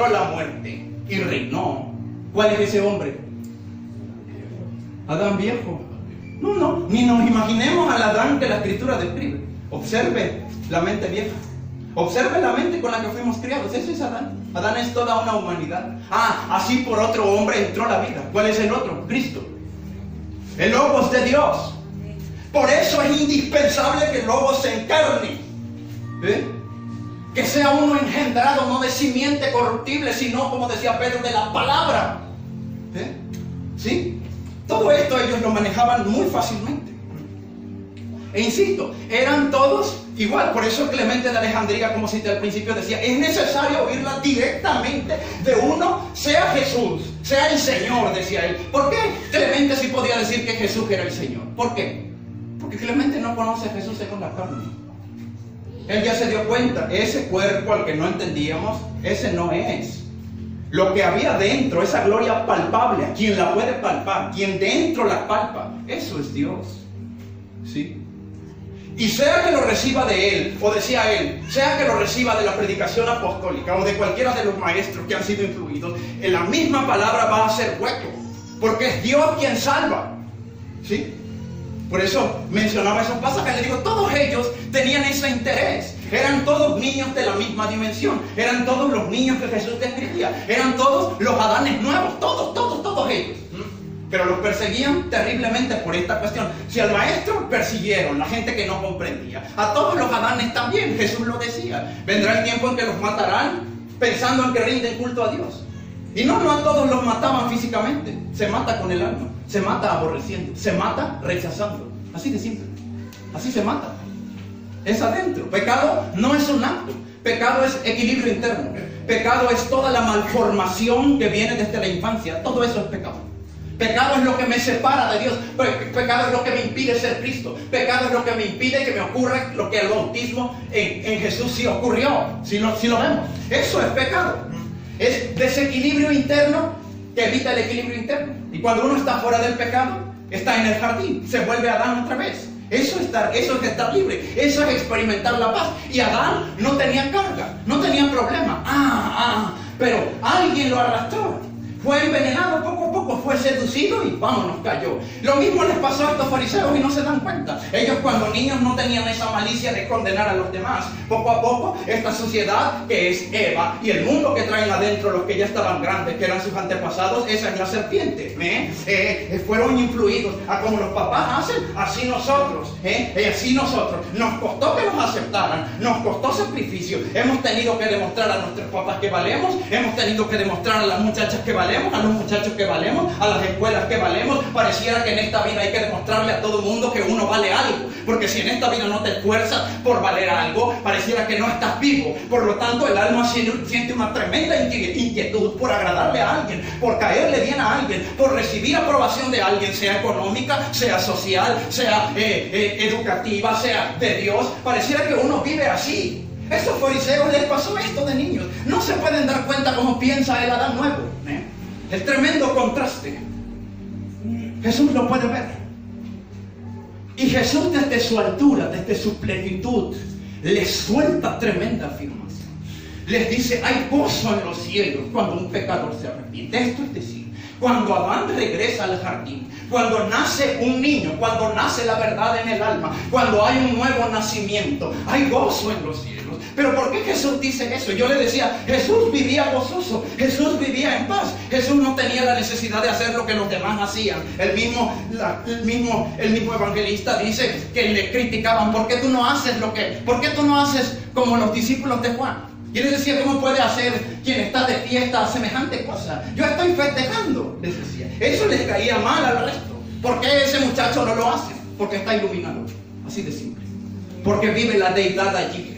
Speaker 2: la muerte y reinó,
Speaker 1: ¿Cuál es ese hombre? Adán viejo. No, ni nos imaginemos al Adán que la Escritura describe. Observe la mente vieja. Observe la mente con la que fuimos criados. Ese es Adán. Adán es toda una humanidad. Así por otro hombre entró la vida. ¿Cuál es el otro? Cristo. El Logos de Dios. Por eso es indispensable que el Logos se encarne. Que sea uno engendrado no de simiente corruptible, sino, como decía Pedro, de la palabra. ¿Sí? Todo esto ellos lo manejaban muy fácilmente. E insisto, eran todos igual. Por eso Clemente de Alejandría, como cité al principio, decía, es necesario oírla directamente de uno, sea Jesús, sea el Señor, decía él. ¿Por qué Clemente sí podía decir que Jesús era el Señor? ¿Por qué? Porque Clemente no conoce a Jesús con la carne. Él ya se dio cuenta, ese cuerpo al que no entendíamos, ese no es. Lo que había dentro, esa gloria palpable, a quien la puede palpar, quien dentro la palpa, eso es Dios. ¿Sí? Y sea que lo reciba de él, o decía él, sea que lo reciba de la predicación apostólica o de cualquiera de los maestros que han sido influidos, en la misma palabra va a ser hueco, porque es Dios quien salva. ¿Sí? Por eso mencionaba esos pasajes. Le digo, todos ellos tenían ese interés. Eran todos niños de la misma dimensión. Eran todos los niños que Jesús describía. Eran todos los Adanes nuevos. Todos ellos. Pero los perseguían terriblemente por esta cuestión. Si al maestro persiguieron, la gente que no comprendía, a todos los Adanes también. Jesús lo decía. Vendrá el tiempo en que los matarán pensando en que rinden culto a Dios. Y no a todos los mataban físicamente. Se mata con el alma. Se mata aborreciendo. Se mata rechazando. Así de simple. Así se mata. Es adentro. Pecado no es un acto. Pecado es equilibrio interno. Pecado es toda la malformación que viene desde la infancia. Todo eso es pecado. Pecado es lo que me separa de Dios. Pecado es lo que me impide ser Cristo. Pecado es lo que me impide que me ocurra lo que el bautismo en Jesús sí ocurrió. Si lo vemos. Eso es pecado. Es desequilibrio interno que evita el equilibrio interno. Y cuando uno está fuera del pecado, está en el jardín, se vuelve Adán otra vez. Eso es estar libre, eso es experimentar la paz. Y Adán no tenía carga, no tenía problema. Pero alguien lo arrastró. Fue envenenado poco a poco, fue seducido y vámonos, cayó. Lo mismo les pasó a estos fariseos y no se dan cuenta. Ellos cuando niños no tenían esa malicia de condenar a los demás. Poco a poco, esta sociedad que es Eva y el mundo que traen adentro los que ya estaban grandes, que eran sus antepasados, esa es la serpiente. Fueron influidos a como los papás hacen, así nosotros. Así nosotros. Nos costó que nos aceptaran, nos costó sacrificio. Hemos tenido que demostrar a nuestros papás que valemos, hemos tenido que demostrar a las muchachas que valemos, a los muchachos que valemos, a las escuelas que valemos. Pareciera que en esta vida hay que demostrarle a todo el mundo que uno vale algo, porque si en esta vida no te esfuerzas por valer algo, pareciera que no estás vivo. Por lo tanto, el alma siente una tremenda inquietud por agradarle a alguien, por caerle bien a alguien, por recibir aprobación de alguien, sea económica, sea social, sea educativa, sea de Dios. Pareciera que uno vive así. A esos fariseos les pasó esto de niños. No se pueden dar cuenta cómo piensa el Adán nuevo. El tremendo contraste. Jesús lo puede ver. Y Jesús desde su altura, desde su plenitud, les suelta tremenda afirmación. Les dice, hay gozo en los cielos cuando un pecador se arrepiente. Esto es decir, cuando Adán regresa al jardín, cuando nace un niño, cuando nace la verdad en el alma, cuando hay un nuevo nacimiento, hay gozo en los cielos. Pero ¿por qué Jesús dice eso? Yo le decía, Jesús vivía gozoso, Jesús vivía en paz. Jesús no tenía la necesidad de hacer lo que los demás hacían. El mismo evangelista dice que le criticaban, ¿por qué tú no haces como los discípulos de Juan? Y él decía, ¿cómo puede hacer quien está de fiesta semejante cosa? Yo estoy festejando, les decía. Eso les caía mal al resto. ¿Por qué ese muchacho no lo hace? Porque está iluminado. Así de simple. Porque vive la deidad allí.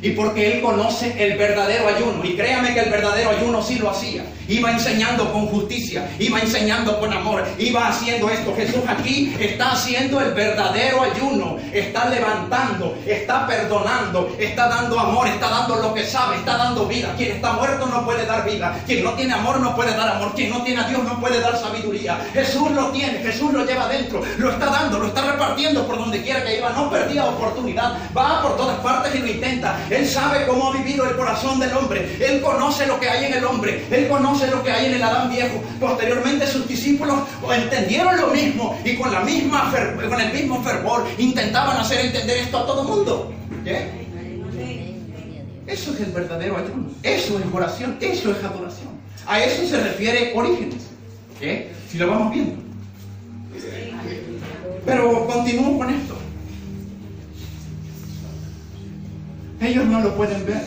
Speaker 1: Y porque él conoce el verdadero ayuno. Y créame que el verdadero ayuno sí lo hacía. Iba enseñando con justicia, iba enseñando con amor, iba haciendo esto. Jesús aquí está haciendo el verdadero ayuno. Está levantando, está perdonando, está dando amor, está dando lo que sabe, está dando vida. Quien está muerto no puede dar vida. Quien no tiene amor no puede dar amor. Quien no tiene a Dios no puede dar sabiduría. Jesús lo tiene, Jesús lo lleva dentro, lo está dando, lo está repartiendo por donde quiera que iba. No perdía oportunidad, va por todas partes y lo intenta.
Speaker 2: Él sabe cómo ha vivido el corazón del hombre. Él conoce lo que hay en el hombre. Él conoce lo que hay en el Adán viejo. Posteriormente sus discípulos entendieron lo mismo y con el mismo fervor intentaban hacer entender esto a todo el mundo. ¿Qué? Eso es el verdadero ayuno. Eso es oración. Eso es adoración. A eso se refiere Orígenes. ¿Qué? Si lo vamos viendo. Pero continúo con esto. Ellos no lo pueden ver.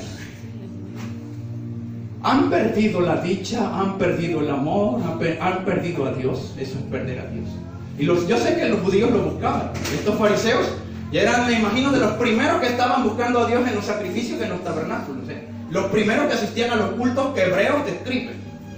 Speaker 2: Han perdido la dicha, han perdido el amor, han perdido a Dios. Eso es perder a Dios. Y yo sé que los judíos lo buscaban. Estos fariseos eran, me imagino, de los primeros que estaban buscando a Dios en los sacrificios de los tabernáculos. Los primeros que asistían a los cultos que Hebreos describen,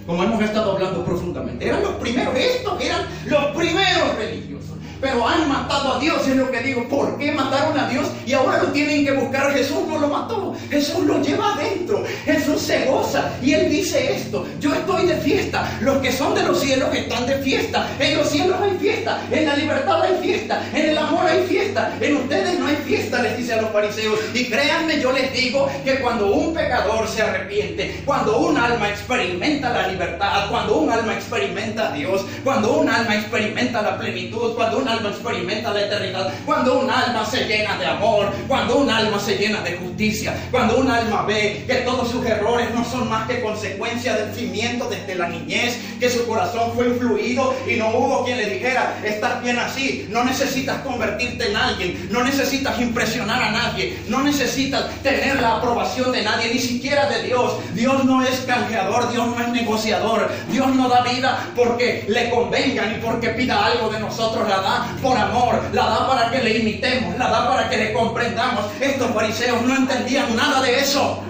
Speaker 2: como hemos estado hablando profundamente. Eran los primeros, estos eran los primeros religiosos. Pero han matado a Dios, es lo que digo. ¿Por qué mataron a Dios? Y ahora lo tienen que buscar. Jesús no lo mató, Jesús lo lleva adentro. Jesús se goza y Él dice esto: yo estoy de fiesta. Los que son de los cielos están de fiesta. En los cielos hay fiesta, en la libertad hay fiesta, en el amor hay fiesta. En ustedes no hay fiesta, les dice a los fariseos. Y créanme, yo les digo que cuando un pecador se arrepiente, cuando un alma experimenta la libertad, cuando un alma experimenta a Dios, cuando un alma experimenta la plenitud, cuando un alma experimenta la eternidad, cuando un alma se llena de amor, cuando un alma se llena de justicia, cuando un alma ve que todos sus errores no son más que consecuencia del cimiento desde la niñez, que su corazón fue influido y no hubo quien le dijera: estás bien así, no necesitas convertirte en alguien, no necesitas impresionar a nadie, no necesitas tener la aprobación de nadie, ni siquiera de Dios. Dios no es canjeador, Dios no es negociador. Dios no da vida porque le convenga ni porque pida algo de nosotros. La da por amor, la da para que le imitemos, la da para que le comprendamos. Estos fariseos no entendían nada de eso.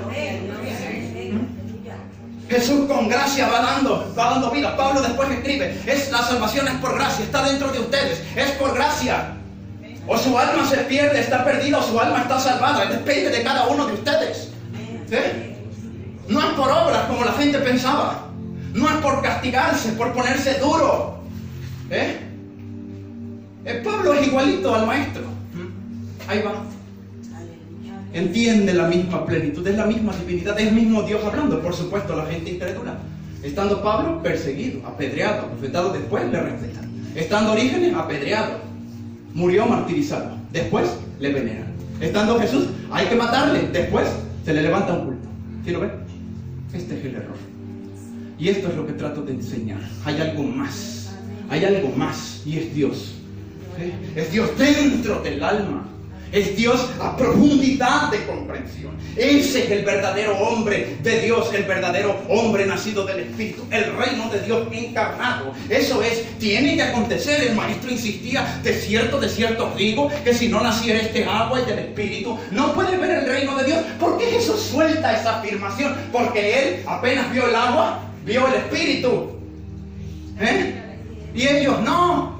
Speaker 2: Jesús con gracia va dando vida. Pablo después escribe: la salvación es por gracia, está dentro de ustedes, es por gracia. O su alma se pierde, está perdida, o su alma está salvada. Depende de cada uno de ustedes. ¿Sí? No es por obras como la gente pensaba. No es por castigarse, por ponerse duro. Pablo es igualito al maestro. Ahí va. Entiende la misma plenitud, es la misma divinidad, es el mismo Dios hablando. Por supuesto, la gente incrédula. Estando Pablo perseguido, apedreado, abofetado, después le respetan. Estando Orígenes, apedreado, murió martirizado, después le veneran. Estando Jesús, hay que matarle, después se le levanta un culto. ¿Sí lo ven? Este es el error. Y esto es lo que trato de enseñar. Hay algo más, y es Dios. Es Dios dentro del alma. Es Dios a profundidad de comprensión. Ese es el verdadero hombre de Dios, el verdadero hombre nacido del Espíritu, el reino de Dios encarnado. Eso tiene que acontecer. El maestro insistía: de cierto os digo, que si no naciera este agua y del Espíritu, no puede ver el reino de Dios. ¿Por qué Jesús suelta esa afirmación? Porque Él apenas vio el agua, vio el Espíritu. Y ellos no.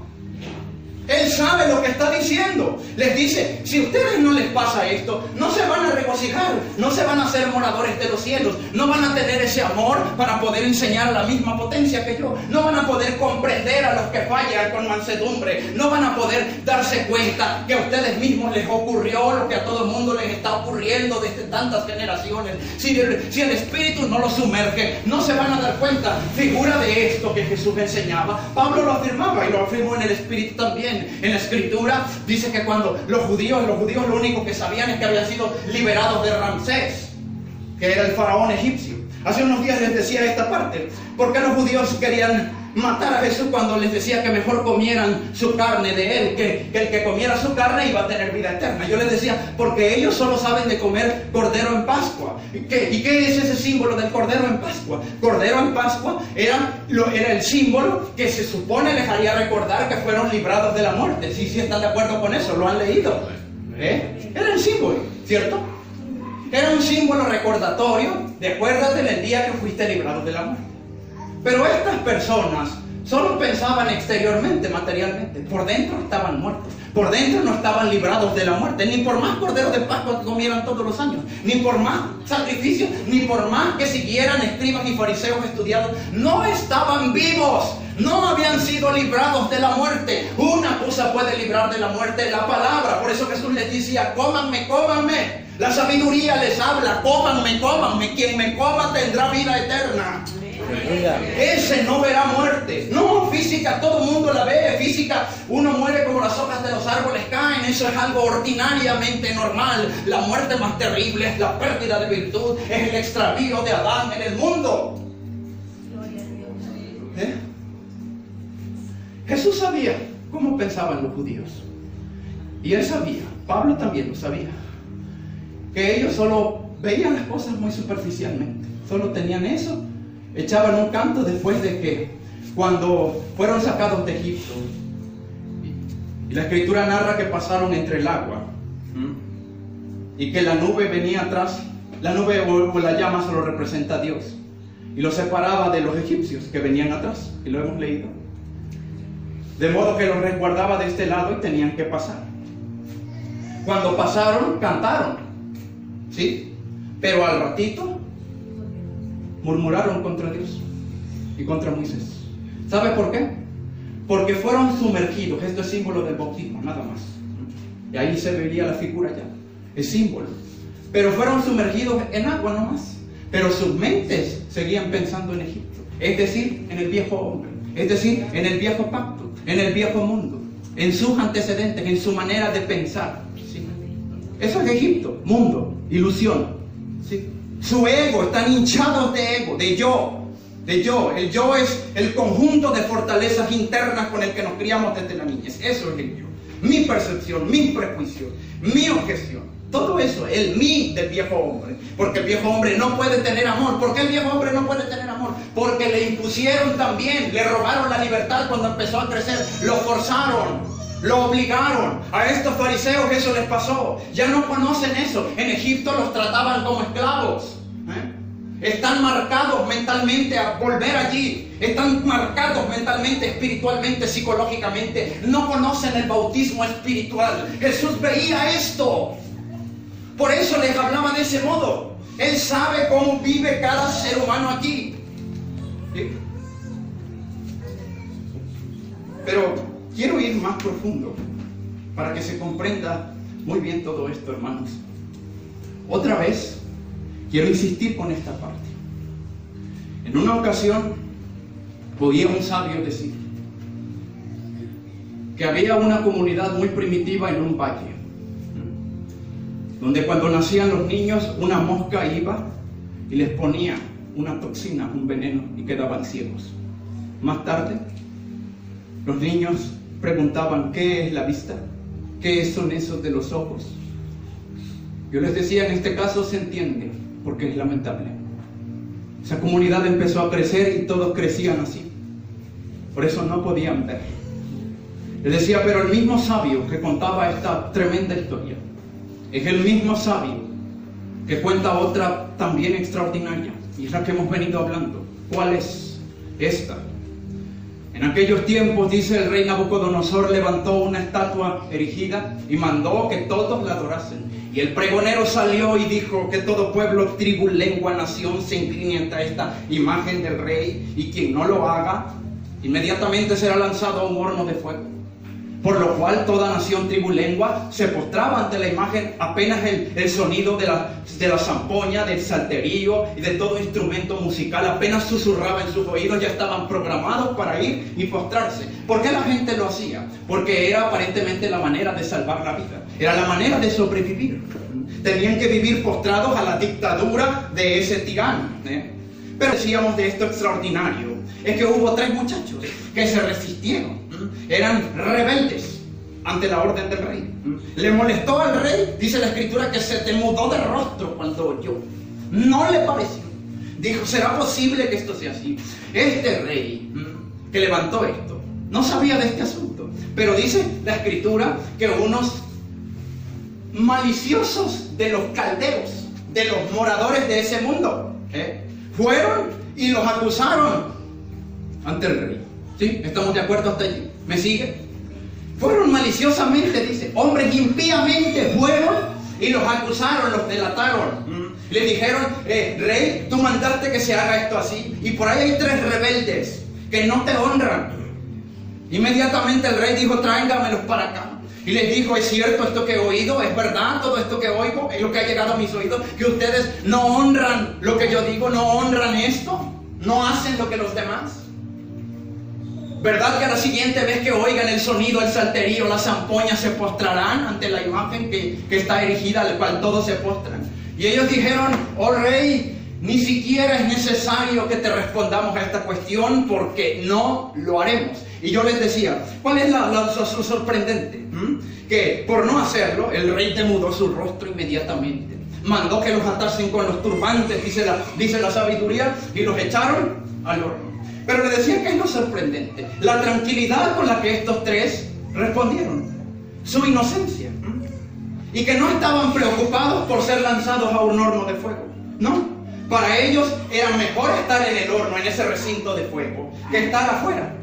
Speaker 2: Él sabe lo que está diciendo. Les dice: si a ustedes no les pasa esto, no se van a regocijar, no se van a hacer moradores de los cielos, no van a tener ese amor para poder enseñar la misma potencia que yo, no van a poder comprender a los que fallan con mansedumbre, no van a poder darse cuenta que a ustedes mismos les ocurrió lo que a todo el mundo les está ocurriendo desde tantas generaciones. Si el Espíritu no los sumerge, no se van a dar cuenta. Figura de esto que Jesús enseñaba, Pablo lo afirmaba y lo afirmó en el Espíritu también. En la Escritura dice que cuando los judíos lo único que sabían es que habían sido liberados de Ramsés, que era el faraón egipcio. Hace unos días les decía esta parte: ¿por qué los judíos querían matar a Jesús cuando les decía que mejor comieran su carne de él, que el que comiera su carne iba a tener vida eterna? Yo les decía: porque ellos solo saben de comer cordero en Pascua. ¿Y qué es ese símbolo del cordero en Pascua? Cordero en Pascua era el símbolo que se supone les haría recordar que fueron librados de la muerte. Si están de acuerdo con eso, lo han leído. Era el símbolo, ¿cierto? Era un símbolo recordatorio de: acuérdate del día que fuiste librado de la muerte. Pero estas personas solo pensaban exteriormente, materialmente. Por dentro estaban muertos. Por dentro no estaban librados de la muerte. Ni por más corderos de Pascua que comieran todos los años, ni por más sacrificios, ni por más que siguieran escribas y fariseos estudiados, no estaban vivos. No habían sido librados de la muerte. Una cosa puede librar de la muerte: la palabra. Por eso Jesús les decía: cómanme, cómanme. La sabiduría les habla: cómanme, cómanme. Quien me coma tendrá vida eterna. Ese no verá muerte. No, física, todo el mundo la ve. Física, uno muere como las hojas de los árboles caen. Eso es algo ordinariamente normal. La muerte más terrible es la pérdida de virtud, es el extravío de Adán en el mundo. Jesús sabía cómo pensaban los judíos. Y él sabía, Pablo también lo sabía, que ellos solo veían las cosas muy superficialmente. Solo tenían eso, echaban un canto después de que cuando fueron sacados de Egipto. Y la escritura narra que pasaron entre el agua y que la nube venía atrás. La nube o la llama solo representa a Dios y los separaba de los egipcios que venían atrás, y lo hemos leído. De modo que los resguardaba de este lado y tenían que pasar. Cuando pasaron, cantaron, ¿sí? Pero al ratito murmuraron contra Dios y contra Moisés. ¿Sabe por qué? Porque fueron sumergidos. Esto es símbolo del bautismo, nada más. Y ahí se vería la figura ya, es símbolo. Pero fueron sumergidos en agua nomás. Pero sus mentes seguían pensando en Egipto, es decir, en el viejo hombre, es decir, en el viejo pacto, en el viejo mundo, en sus antecedentes, en su manera de pensar, ¿sí? Eso es Egipto, mundo, ilusión, ¿sí? Su ego, están hinchados de ego, de yo. El yo es el conjunto de fortalezas internas con el que nos criamos desde la niñez. Eso es el yo. Mi percepción, mi prejuicio, mi objeción. Todo eso, el mí del viejo hombre. Porque el viejo hombre no puede tener amor. ¿Por qué el viejo hombre no puede tener amor? Porque le impusieron también, le robaron la libertad cuando empezó a crecer. Lo forzaron, lo obligaron. A estos fariseos eso les pasó. Ya no conocen eso. En Egipto los trataban como esclavos. Están marcados mentalmente a volver allí. Están marcados mentalmente, espiritualmente, psicológicamente. No conocen el bautismo espiritual. Jesús veía esto. Por eso les hablaba de ese modo. Él sabe cómo vive cada ser humano aquí. ¿Sí? Pero quiero ir más profundo para que se comprenda muy bien todo esto, hermanos. Otra vez, quiero insistir con esta parte. En una ocasión, oí a un sabio decir que había una comunidad muy primitiva en un valle, donde cuando nacían los niños, una mosca iba y les ponía una toxina, un veneno, y quedaban ciegos. Más tarde, los niños preguntaban: ¿qué es la vista? ¿Qué son esos de los ojos? Yo les decía, en este caso se entiende, porque es lamentable. Esa comunidad empezó a crecer y todos crecían así. Por eso no podían ver. Les decía, pero el mismo sabio que contaba esta tremenda historia es el mismo sabio que cuenta otra también extraordinaria, y es la que hemos venido hablando. ¿Cuál es esta? En aquellos tiempos, dice, el rey Nabucodonosor levantó una estatua erigida y mandó que todos la adorasen. Y el pregonero salió y dijo que todo pueblo, tribu, lengua, nación se incline ante esta imagen del rey, y quien no lo haga, inmediatamente será lanzado a un horno de fuego. Por lo cual toda nación, tribu, lengua se postraba ante la imagen. Apenas el sonido de la zampoña, del salterio y de todo instrumento musical apenas susurraba en sus oídos, ya estaban programados para ir y postrarse. ¿Por qué la gente lo hacía? Porque era aparentemente la manera de salvar la vida, era la manera de sobrevivir. Tenían que vivir postrados a la dictadura de ese tirano, Pero decíamos de esto extraordinario, es que hubo 3 muchachos que se resistieron. Eran rebeldes ante la orden del rey. Le molestó al rey, dice la escritura, que se demudó de rostro cuando oyó. No le pareció. Dijo, ¿será posible que esto sea así? Este rey que levantó esto no sabía de este asunto. Pero dice la escritura que unos maliciosos de los caldeos, de los moradores de ese mundo, fueron y los acusaron ante el rey. ¿Sí? ¿Estamos de acuerdo hasta allí? ¿Me sigue? Fueron maliciosamente, dice, hombres impíamente fueron y los acusaron, los delataron. Le dijeron, rey, tú mandaste que se haga esto así. Y por ahí hay 3 rebeldes que no te honran. Inmediatamente el rey dijo, tráigamelos para acá. Y les dijo, es cierto esto que he oído, es verdad todo esto que oigo, es lo que ha llegado a mis oídos, que ustedes no honran lo que yo digo, no honran esto, no hacen lo que los demás. ¿Verdad que a la siguiente vez que oigan el sonido, el salterío, la zampoña, se postrarán ante la imagen que está erigida, al cual todos se postran? Y ellos dijeron, oh rey, ni siquiera es necesario que te respondamos a esta cuestión porque no lo haremos. Y yo les decía, ¿cuál es lo sorprendente? Que por no hacerlo, el rey demudó su rostro inmediatamente. Mandó que los atasen con los turbantes, dice la sabiduría, y los echaron al horno. Pero le decía que es lo sorprendente, la tranquilidad con la que estos tres respondieron, su inocencia, y que no estaban preocupados por ser lanzados a un horno de fuego. No, para ellos era mejor estar en el horno, en ese recinto de fuego, que estar afuera.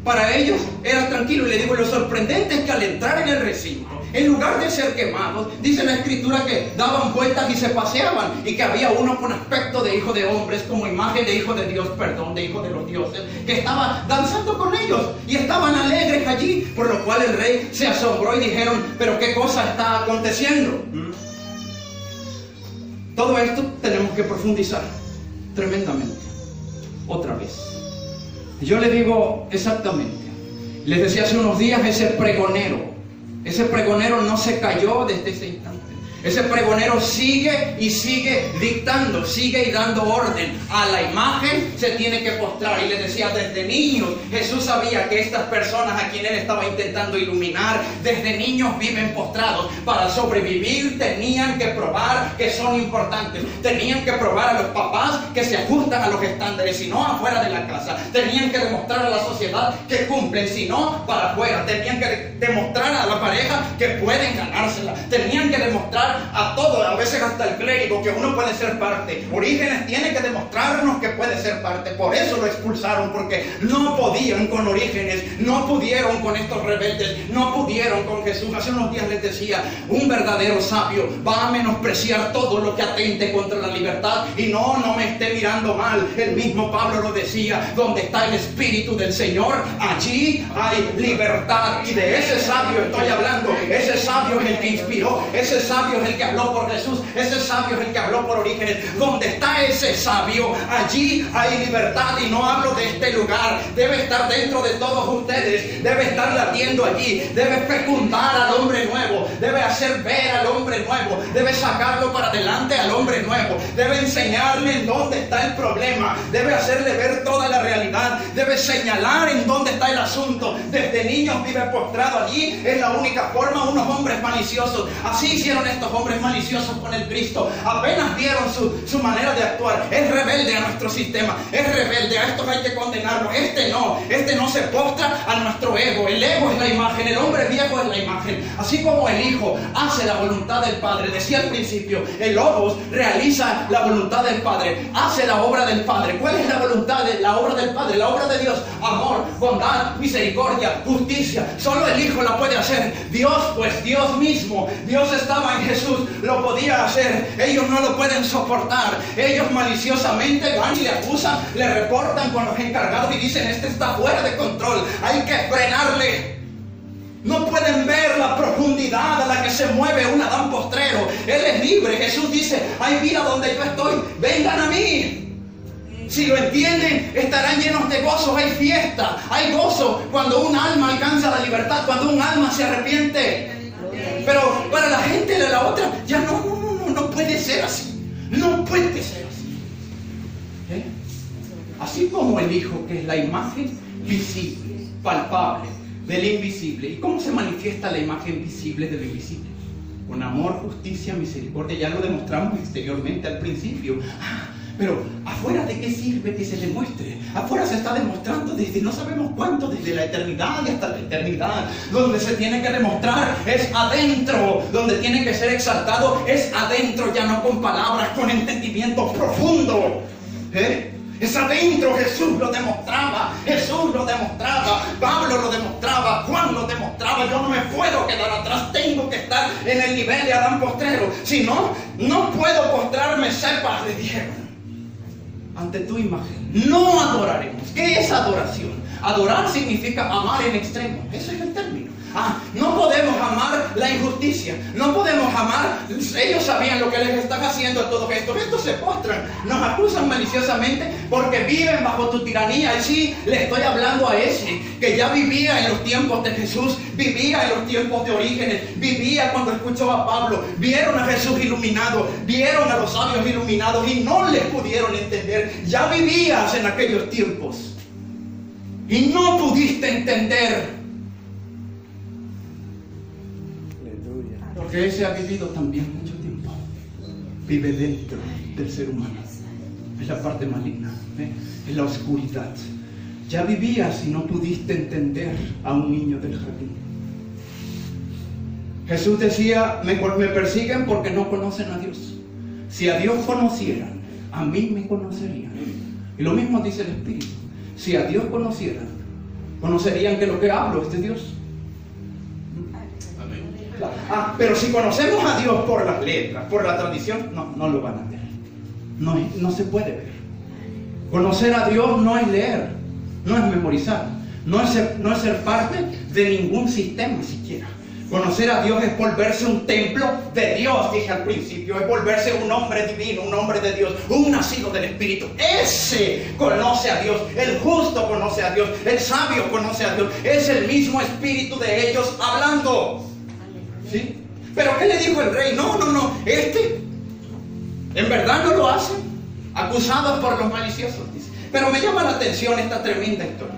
Speaker 2: Para ellos era tranquilo. Y le digo, lo sorprendente es que al entrar en el recinto, en lugar de ser quemados, dice la escritura que daban vueltas y se paseaban, y que había uno con aspecto de hijo de hombres, como imagen de hijo de Dios, de hijo de los dioses, que estaba danzando con ellos y estaban alegres allí, por lo cual el rey se asombró y dijeron, pero qué cosa está aconteciendo. Todo esto tenemos que profundizar tremendamente otra vez. Yo le digo exactamente, les decía hace unos días, ese pregonero no se cayó desde ese instante. Ese pregonero sigue y sigue dictando, sigue y dando orden. A la imagen se tiene que postrar. Y les decía, desde niños Jesús sabía que estas personas a quienes él estaba intentando iluminar, desde niños viven postrados. Para sobrevivir tenían que probar que son importantes. Tenían que probar a los papás que se ajustan a los estándares, si no afuera de la casa. Tenían que demostrar a la sociedad que cumplen, si no para afuera. Tenían que demostrar a la pareja que pueden ganársela. Tenían que demostrar a todo, a veces hasta el clérigo, que uno puede ser parte. Orígenes tiene que demostrarnos que puede ser parte. Por eso lo expulsaron, porque no podían con Orígenes, no pudieron con estos rebeldes, no pudieron con Jesús. Hace unos días les decía, un verdadero sabio va a menospreciar todo lo que atente contra la libertad. Y no me esté mirando mal, el mismo Pablo lo decía, donde está el Espíritu del Señor, allí hay libertad. Y de ese sabio estoy hablando. Ese sabio es el que inspiró, ese sabio es el que habló por Jesús, ese sabio es el que habló por Orígenes. Donde está ese sabio, allí hay libertad. Y no hablo de este lugar, debe estar dentro de todos ustedes, debe estar latiendo allí, debe fecundar al hombre nuevo, debe hacer ver al hombre nuevo, debe sacarlo para adelante al hombre nuevo, debe enseñarle en dónde está el problema, debe hacerle ver toda la realidad, debe señalar en dónde está el asunto. Desde niños vive postrado allí, es la única forma. Unos hombres maliciosos, así hicieron estos hombres maliciosos con el Cristo. Apenas vieron su manera de actuar, es rebelde a nuestro sistema, es rebelde, a estos hay que condenarlo. Este no se postra a nuestro ego. El ego es la imagen, el hombre viejo es la imagen. Así como el Hijo hace la voluntad del Padre, decía al principio, el Logos realiza la voluntad del Padre, hace la obra del Padre. ¿Cuál es la voluntad de la obra del Padre? La obra de Dios, amor, bondad, misericordia, justicia. Solo el Hijo la puede hacer. Dios, pues Dios mismo, Dios estaba en Jesús, lo podía hacer. Ellos no lo pueden soportar. Ellos maliciosamente van y le acusan, le reportan con los encargados y dicen, este está fuera de control, hay que frenarle. No pueden ver la profundidad a la que se mueve un Adán postrero. Él es libre. Jesús dice, hay vida donde yo estoy, vengan a mí. Si lo entienden, estarán llenos de gozo. Hay fiesta, hay gozo cuando un alma alcanza la libertad, cuando un alma se arrepiente. Pero para la gente de la otra, ya no puede ser así. No puede ser así. Así como el Hijo, que es la imagen visible, palpable del invisible. ¿Y cómo se manifiesta la imagen visible del invisible? Con amor, justicia, misericordia. Ya lo demostramos exteriormente al principio. Pero ¿afuera de qué sirve que se le muestre? Afuera se está demostrando desde no sabemos cuánto, desde la eternidad y hasta la eternidad. Donde se tiene que demostrar es adentro. Donde tiene que ser exaltado es adentro, ya no con palabras, con entendimiento profundo. Es adentro. Jesús lo demostraba, Pablo lo demostraba, Juan lo demostraba. Yo no me puedo quedar atrás, tengo que estar en el nivel de Adán postrero. Si no puedo postrarme, sepa, le dijeron.
Speaker 1: ante tu imagen. No adoraremos. ¿Qué es adoración? Adorar significa amar en extremo. Ese es el término. No podemos amar la injusticia. No podemos amar. Ellos sabían lo que les están haciendo a todos estos. Estos se postran. Nos acusan maliciosamente porque viven bajo tu tiranía. Y sí, le estoy hablando a ese que ya vivía en los tiempos de Jesús. Vivía en los tiempos de Orígenes. Vivía cuando escuchó a Pablo. Vieron a Jesús iluminado. Vieron a los sabios iluminados y no les pudieron entender. Ya vivías en aquellos tiempos y no pudiste entender. Porque ese ha vivido también mucho tiempo. Vive dentro del ser humano. Es la parte maligna, es la oscuridad. Ya vivías y no pudiste entender a un niño del jardín. Jesús decía, me persiguen porque no conocen a Dios. Si a Dios conocieran, a mí me conocerían. Y lo mismo dice el Espíritu. Si a Dios conocieran, conocerían que lo que hablo es de Dios. Pero si conocemos a Dios por las letras, por la tradición, no lo van a ver. No se puede ver. Conocer a Dios no es leer, no es memorizar, no es ser parte de ningún sistema siquiera. Conocer a Dios es volverse un templo de Dios, dije al principio, es volverse un hombre divino, un hombre de Dios, un nacido del Espíritu. Ese conoce a Dios, el justo conoce a Dios, el sabio conoce a Dios, es el mismo Espíritu de ellos hablando. ¿Sí? ¿Pero qué le dijo el rey? No, en verdad no lo hacen, acusados por los maliciosos, dice. Pero me llama la atención esta tremenda historia.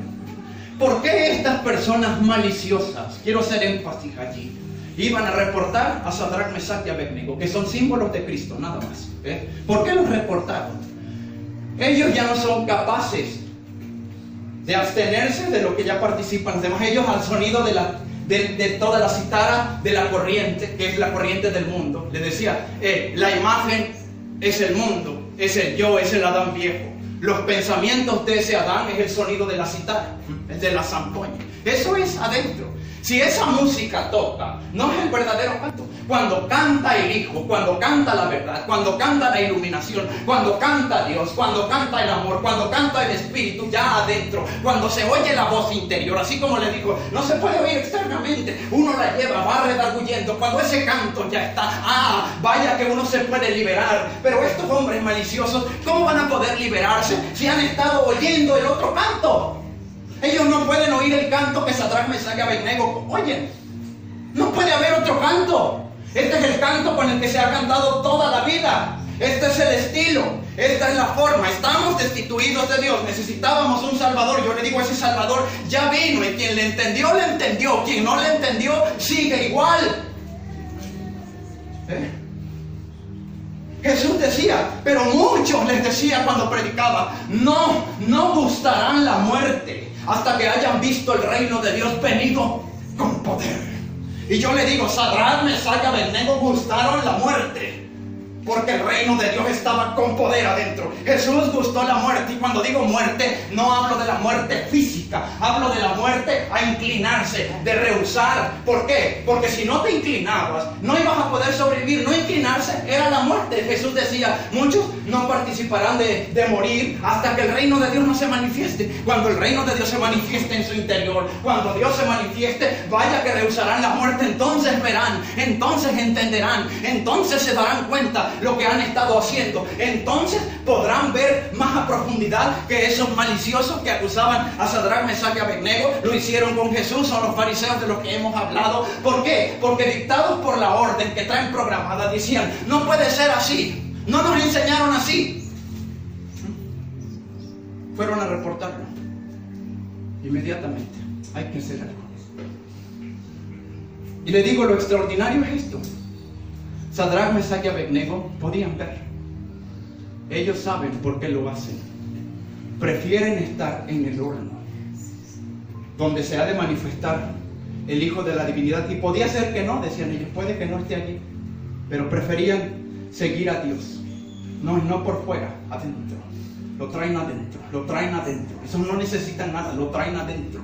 Speaker 1: ¿Por qué estas personas maliciosas, quiero hacer énfasis allí, iban a reportar a Sadrach, Mesach y Abednego, que son símbolos de Cristo, nada más? ¿Por qué los reportaron? Ellos ya no son capaces de abstenerse de lo que ya participan los demás. Ellos al sonido de toda la citara de la corriente, que es la corriente del mundo. Les decía, la imagen es el mundo, es el yo, es el Adán viejo. Los pensamientos de ese Adán es el sonido de la citara, es de la zampoña. Eso es adentro. Si esa música toca, no es el verdadero canto. Cuando canta el Hijo, cuando canta la verdad, cuando canta la iluminación, cuando canta Dios, cuando canta el amor, cuando canta el Espíritu, ya adentro, cuando se oye la voz interior, así como le digo, no se puede oír externamente, uno la lleva, va redarguyendo, cuando ese canto ya está, vaya que uno se puede liberar. Pero estos hombres maliciosos, ¿cómo van a poder liberarse si han estado oyendo el otro canto? Ellos no pueden oír el canto que Sadrach, Mesach y Abednego oyen. No puede haber otro canto. Este es el canto con el que se ha cantado toda la vida. Este es el estilo. Esta es la forma. Estamos destituidos de Dios. Necesitábamos un Salvador. Yo le digo, ese Salvador ya vino. Y quien le entendió, le entendió. Quien no le entendió, sigue igual. Jesús decía, pero muchos les decía cuando predicaba, no gustarán la muerte hasta que hayan visto el reino de Dios venido con poder. Y yo le digo, Sadrach, Mesach y Abednego gustaron la muerte porque el reino de Dios estaba con poder adentro. Jesús gustó la muerte, y cuando digo muerte, no hablo de la muerte física, hablo de la muerte a inclinarse, de rehusar. ¿Por qué? Porque si no te inclinabas, no ibas a poder sobrevivir. No inclinarse era la muerte. Jesús decía, muchos no participarán de morir hasta que el reino de Dios no se manifieste. Cuando el reino de Dios se manifieste en su interior, cuando Dios se manifieste, vaya que rehusarán la muerte. Entonces verán, entonces entenderán, entonces se darán cuenta lo que han estado haciendo. Entonces podrán ver más a profundidad que esos maliciosos que acusaban a Sadrach, Mesach y Abednego lo hicieron con Jesús. Son los fariseos de los que hemos hablado. ¿Por qué? Porque dictados por la orden que traen programada, decían, no puede ser así, no nos enseñaron así. Fueron a reportarlo inmediatamente. Hay que hacer algo. Y le digo, lo extraordinario es esto. Sadrach, Mesach y Abednego podían ver. Ellos saben por qué lo hacen. Prefieren estar en el horno donde se ha de manifestar el Hijo de la Divinidad. Y podía ser que no, decían ellos, puede que no esté allí, pero preferían seguir a Dios. No por fuera, adentro. Lo traen adentro, lo traen adentro. Eso no necesitan nada, lo traen adentro.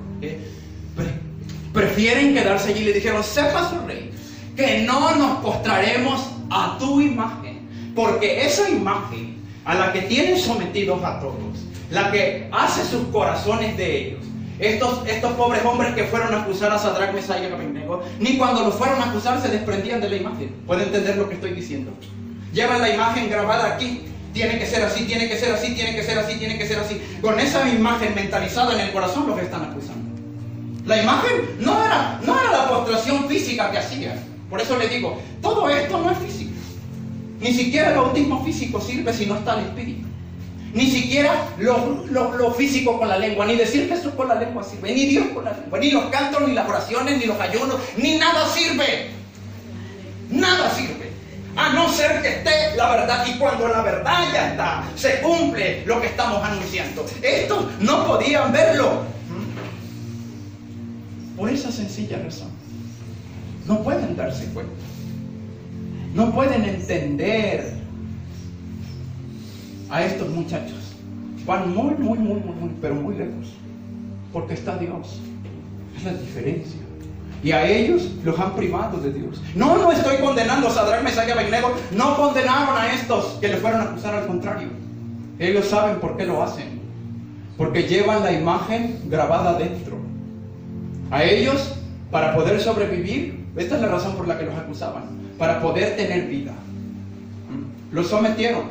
Speaker 1: Prefieren quedarse allí. Le dijeron, sepas, oh rey, que no nos postraremos a tu imagen, porque esa imagen
Speaker 2: a la que tiene sometidos a todos, la que hace sus corazones de ellos. Estos pobres hombres que fueron a acusar a Sadrach, Mesach y Abednego, ni cuando los fueron a acusar se desprendían de la imagen. ¿Puede entender lo que estoy diciendo? Llevan la imagen grabada aquí. Tiene que ser así, tiene que ser así, tiene que ser así, tiene que ser así. Con esa imagen mentalizada en el corazón los están acusando. La imagen no era la postración física que hacían. Por eso les digo, todo esto no es físico. Ni siquiera el bautismo físico sirve si no está el Espíritu. Ni siquiera lo físico con la lengua, ni decir Jesús con la lengua sirve, ni Dios con la lengua, ni los cantos, ni las oraciones, ni los ayunos, ni nada sirve. Nada sirve. A no ser que esté la verdad, y cuando la verdad ya está, se cumple lo que estamos anunciando. Estos no podían verlo. Por esa sencilla razón. No pueden darse cuenta. No pueden entender a estos muchachos. Van muy, pero muy lejos. Porque está Dios. Es la diferencia. Y a ellos los han privado de Dios. No estoy condenando a Sadrach, Mesach y Abednego. No condenaron a estos que le fueron a acusar, al contrario. Ellos saben por qué lo hacen. Porque llevan la imagen grabada dentro. A ellos, para poder sobrevivir, esta es la razón por la que los acusaban, para poder tener vida. Los sometieron,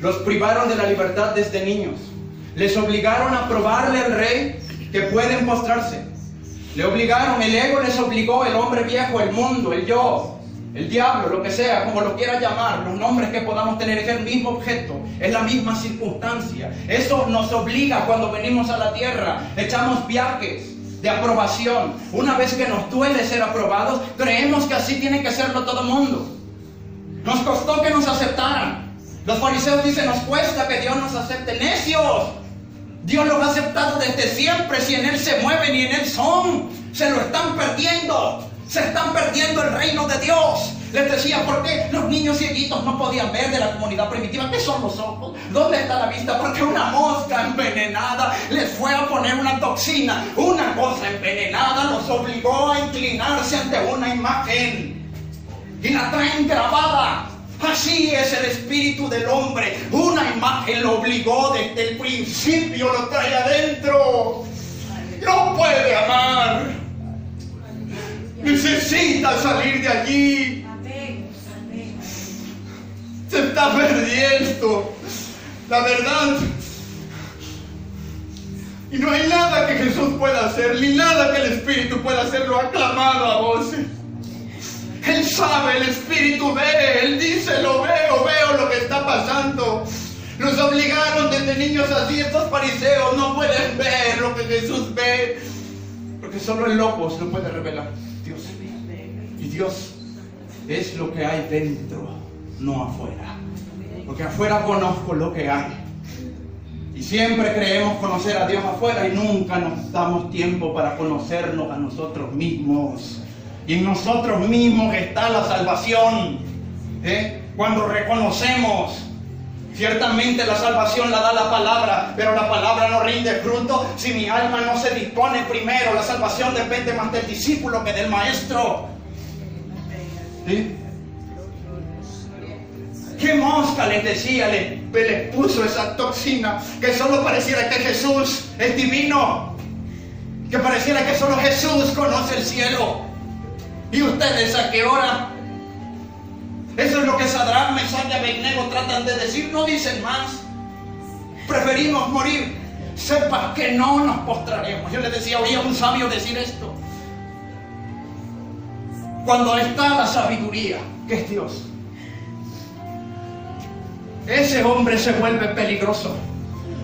Speaker 2: los privaron de la libertad desde niños, les obligaron a probarle al rey que pueden postrarse. Le obligaron, el ego les obligó, el hombre viejo, el mundo, el yo, el diablo, lo que sea, como lo quieras llamar, los nombres que podamos tener, es el mismo objeto, es la misma circunstancia. Eso nos obliga cuando venimos a la tierra, echamos viajes de aprobación. Una vez que nos duele ser aprobados, creemos que así tiene que serlo todo el mundo. Nos costó que nos aceptaran. Los fariseos dicen, nos cuesta que Dios nos acepte. ¡Necios! Dios los ha aceptado desde siempre. Si en Él se mueven y en Él son, se lo están perdiendo. Se están perdiendo el reino de Dios. Les decía, ¿por qué los niños cieguitos no podían ver de la comunidad primitiva? ¿Qué son los ojos? ¿Dónde está la vista? Porque una mosca envenenada les fue a poner una toxina. Una cosa envenenada los obligó a inclinarse ante una imagen. Y la traen grabada. Así es el espíritu del hombre. Una imagen lo obligó desde el principio, lo trae adentro. No puede amar. Necesita salir de allí. Se está perdiendo la verdad. Y no hay nada que Jesús pueda hacer, ni nada que el Espíritu pueda hacer. Lo ha clamado a voces. Él sabe, el Espíritu ve, Él dice, lo veo lo que está pasando. Los obligaron desde niños así. Estos fariseos no pueden ver lo que Jesús ve, porque solo el Logos lo puede revelar. Dios. Y Dios es lo que hay dentro, no afuera. Porque afuera conozco lo que hay. Y siempre creemos conocer a Dios afuera y nunca nos damos tiempo para conocernos a nosotros mismos. Y en nosotros mismos está la salvación. Cuando reconocemos, ciertamente la salvación la da la palabra, pero la palabra no rinde fruto si mi alma no se dispone primero. La salvación depende más del discípulo que del maestro. ¿Sí? ¿Qué mosca les decía? Les puso esa toxina, que solo pareciera que Jesús es divino, que pareciera que solo Jesús conoce el cielo. ¿Y ustedes a qué hora? Eso es lo que Sadrach, Mesach y Abednego tratan de decir. No dicen más. Preferimos morir. Sepas que no nos postraremos. Yo les decía, oía un sabio decir esto. Cuando está la sabiduría, que es Dios, ese hombre se vuelve peligroso.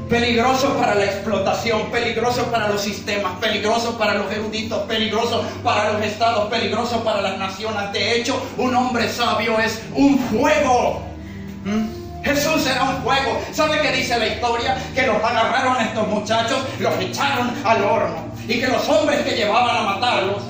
Speaker 2: Peligroso para la explotación, peligroso para los sistemas, peligroso para los eruditos, peligroso para los estados, peligroso para las naciones. De hecho, un hombre sabio es un fuego. Jesús era un fuego. ¿Sabe qué dice la historia? Que los agarraron a estos muchachos, los echaron al horno. Y que los hombres que llevaban a matarlos,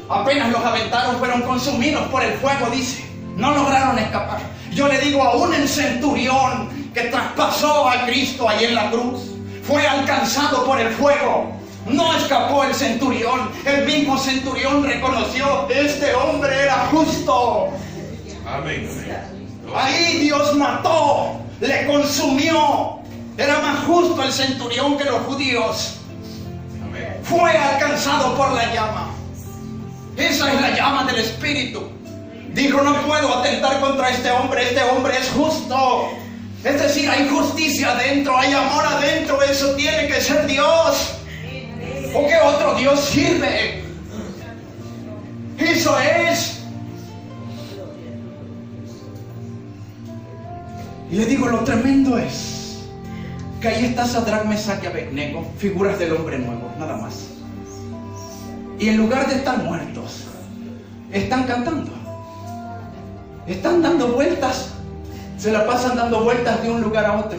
Speaker 2: apenas los aventaron, fueron consumidos por el fuego, dice. No lograron escapar. Yo le digo, aún el centurión que traspasó a Cristo ahí en la cruz, fue alcanzado por el fuego. No escapó el centurión. El mismo centurión reconoció, este hombre era justo.
Speaker 3: Amén.
Speaker 2: Ahí Dios mató, le consumió. Era más justo el centurión que los judíos. Fue alcanzado por la llama. Esa es la llama del Espíritu. Dijo, no puedo atentar contra este hombre es justo. Es decir, hay justicia adentro, hay amor adentro, eso tiene que ser Dios. ¿O qué otro Dios sirve? Eso es. Y le digo, lo tremendo es que ahí está Sadrach, Mesach y Abednego, figuras del hombre nuevo, nada más. Y en lugar de estar muertos, están cantando. Están dando vueltas. Se la pasan dando vueltas de un lugar a otro.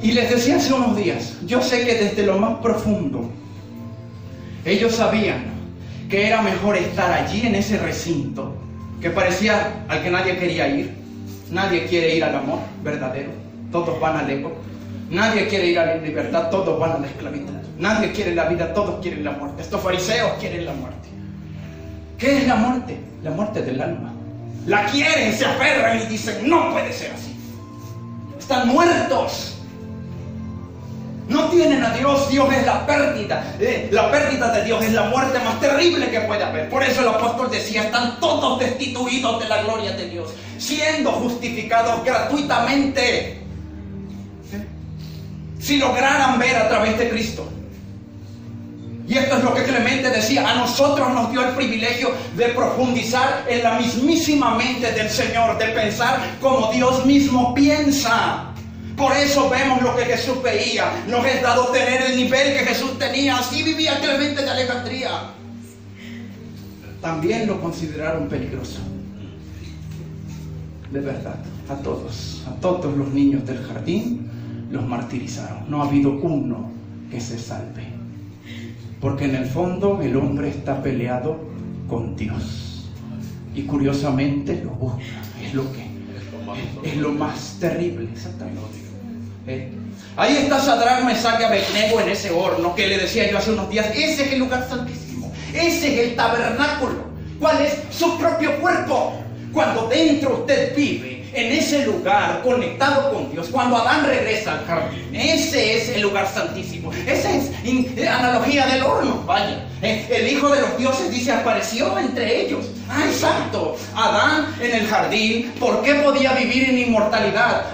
Speaker 2: Y les decía hace unos días, yo sé que desde lo más profundo, ellos sabían que era mejor estar allí en ese recinto, que parecía al que nadie quería ir. Nadie quiere ir al amor verdadero, todos van al ego. Nadie quiere ir a la libertad, todos van a la esclavitud. Nadie quiere la vida, todos quieren la muerte. Estos fariseos quieren la muerte. ¿Qué es la muerte? La muerte del alma. La quieren, se aferran y dicen, no puede ser así. Están muertos. No tienen a Dios. Dios es la pérdida. La pérdida de Dios es la muerte más terrible que puede haber. Por eso el apóstol decía, están todos destituidos de la gloria de Dios, siendo justificados gratuitamente. Si lograran ver a través de Cristo. Y esto es lo que Clemente decía, a nosotros nos dio el privilegio de profundizar en la mismísima mente del Señor, de pensar como Dios mismo piensa. Por eso vemos lo que Jesús veía. Nos es dado tener el nivel que Jesús tenía. Así vivía Clemente de Alejandría. También lo consideraron peligroso. De verdad, a todos los niños del jardín los martirizaron. No ha habido uno que se salve. Porque en el fondo el hombre está peleado con Dios. Y curiosamente lo busca. Es lo más terrible. Exactamente. Ahí está Sadrach, Mesach y Abednego en ese horno que le decía yo hace unos días. Ese es el lugar santísimo. Ese es el tabernáculo. ¿Cuál es? Su propio cuerpo. Cuando dentro usted vive en ese lugar conectado con Dios, cuando Adán regresa al jardín, ese es el lugar santísimo. Esa es analogía del horno. Vaya, el Hijo de los dioses dice, apareció entre ellos. Ah, exacto. Adán en el jardín, ¿por qué podía vivir en inmortalidad?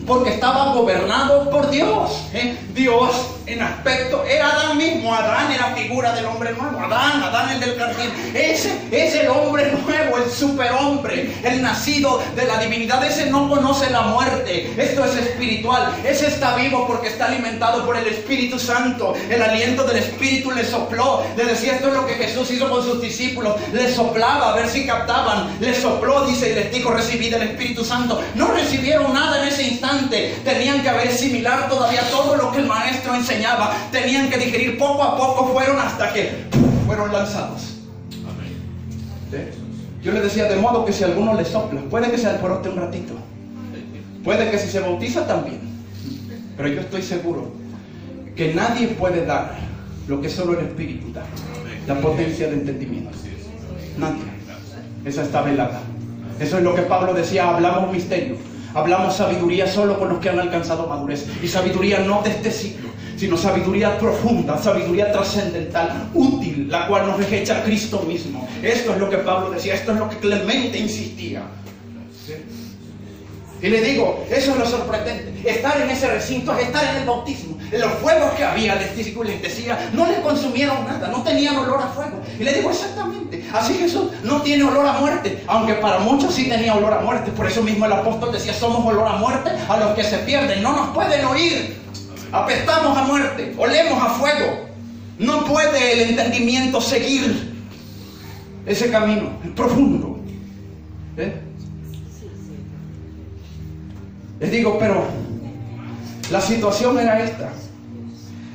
Speaker 2: Porque estaba gobernado por Dios. Dios en aspecto era Adán mismo. Adán era figura del hombre nuevo. Adán el del jardín. Ese es el hombre nuevo, el superhombre, el nacido de la divinidad. Ese no conoce la muerte. Esto es espiritual. Ese está vivo porque está alimentado por el Espíritu Santo. El aliento del Espíritu le sopló. Le decía, esto es lo que Jesús hizo con sus discípulos. Le soplaba a ver si captaban. Le sopló, dice, y les dijo, recibid el Espíritu Santo. No recibieron nada en ese instante. Tenían que asimilar todavía todo lo que el maestro enseñaba. Tenían que digerir poco a poco. Fueron hasta que fueron lanzados. Amén. Yo les decía, de modo que si alguno le sopla, puede que se alborote un ratito, puede que si se bautiza también, pero yo estoy seguro que nadie puede dar lo que solo el Espíritu da, la potencia de entendimiento. Nadie. Esa está velada. Eso es lo que Pablo decía, hablamos misterio, hablamos sabiduría solo con los que han alcanzado madurez. Y sabiduría no de este siglo, sino sabiduría profunda, sabiduría trascendental, útil, la cual nos deja Cristo mismo. Esto es lo que Pablo decía, esto es lo que Clemente insistía. ¿Sí? Y le digo, eso es lo sorprendente. Estar en ese recinto es estar en el bautismo. En los fuegos que había, les decía, no le consumieron nada, no tenían olor a fuego. Y le digo, exactamente, así Jesús no tiene olor a muerte, aunque para muchos sí tenía olor a muerte. Por eso mismo el apóstol decía, somos olor a muerte a los que se pierden, no nos pueden oír. Apestamos a muerte, olemos a fuego. No puede el entendimiento seguir ese camino, es profundo. Les digo, pero la situación era esta.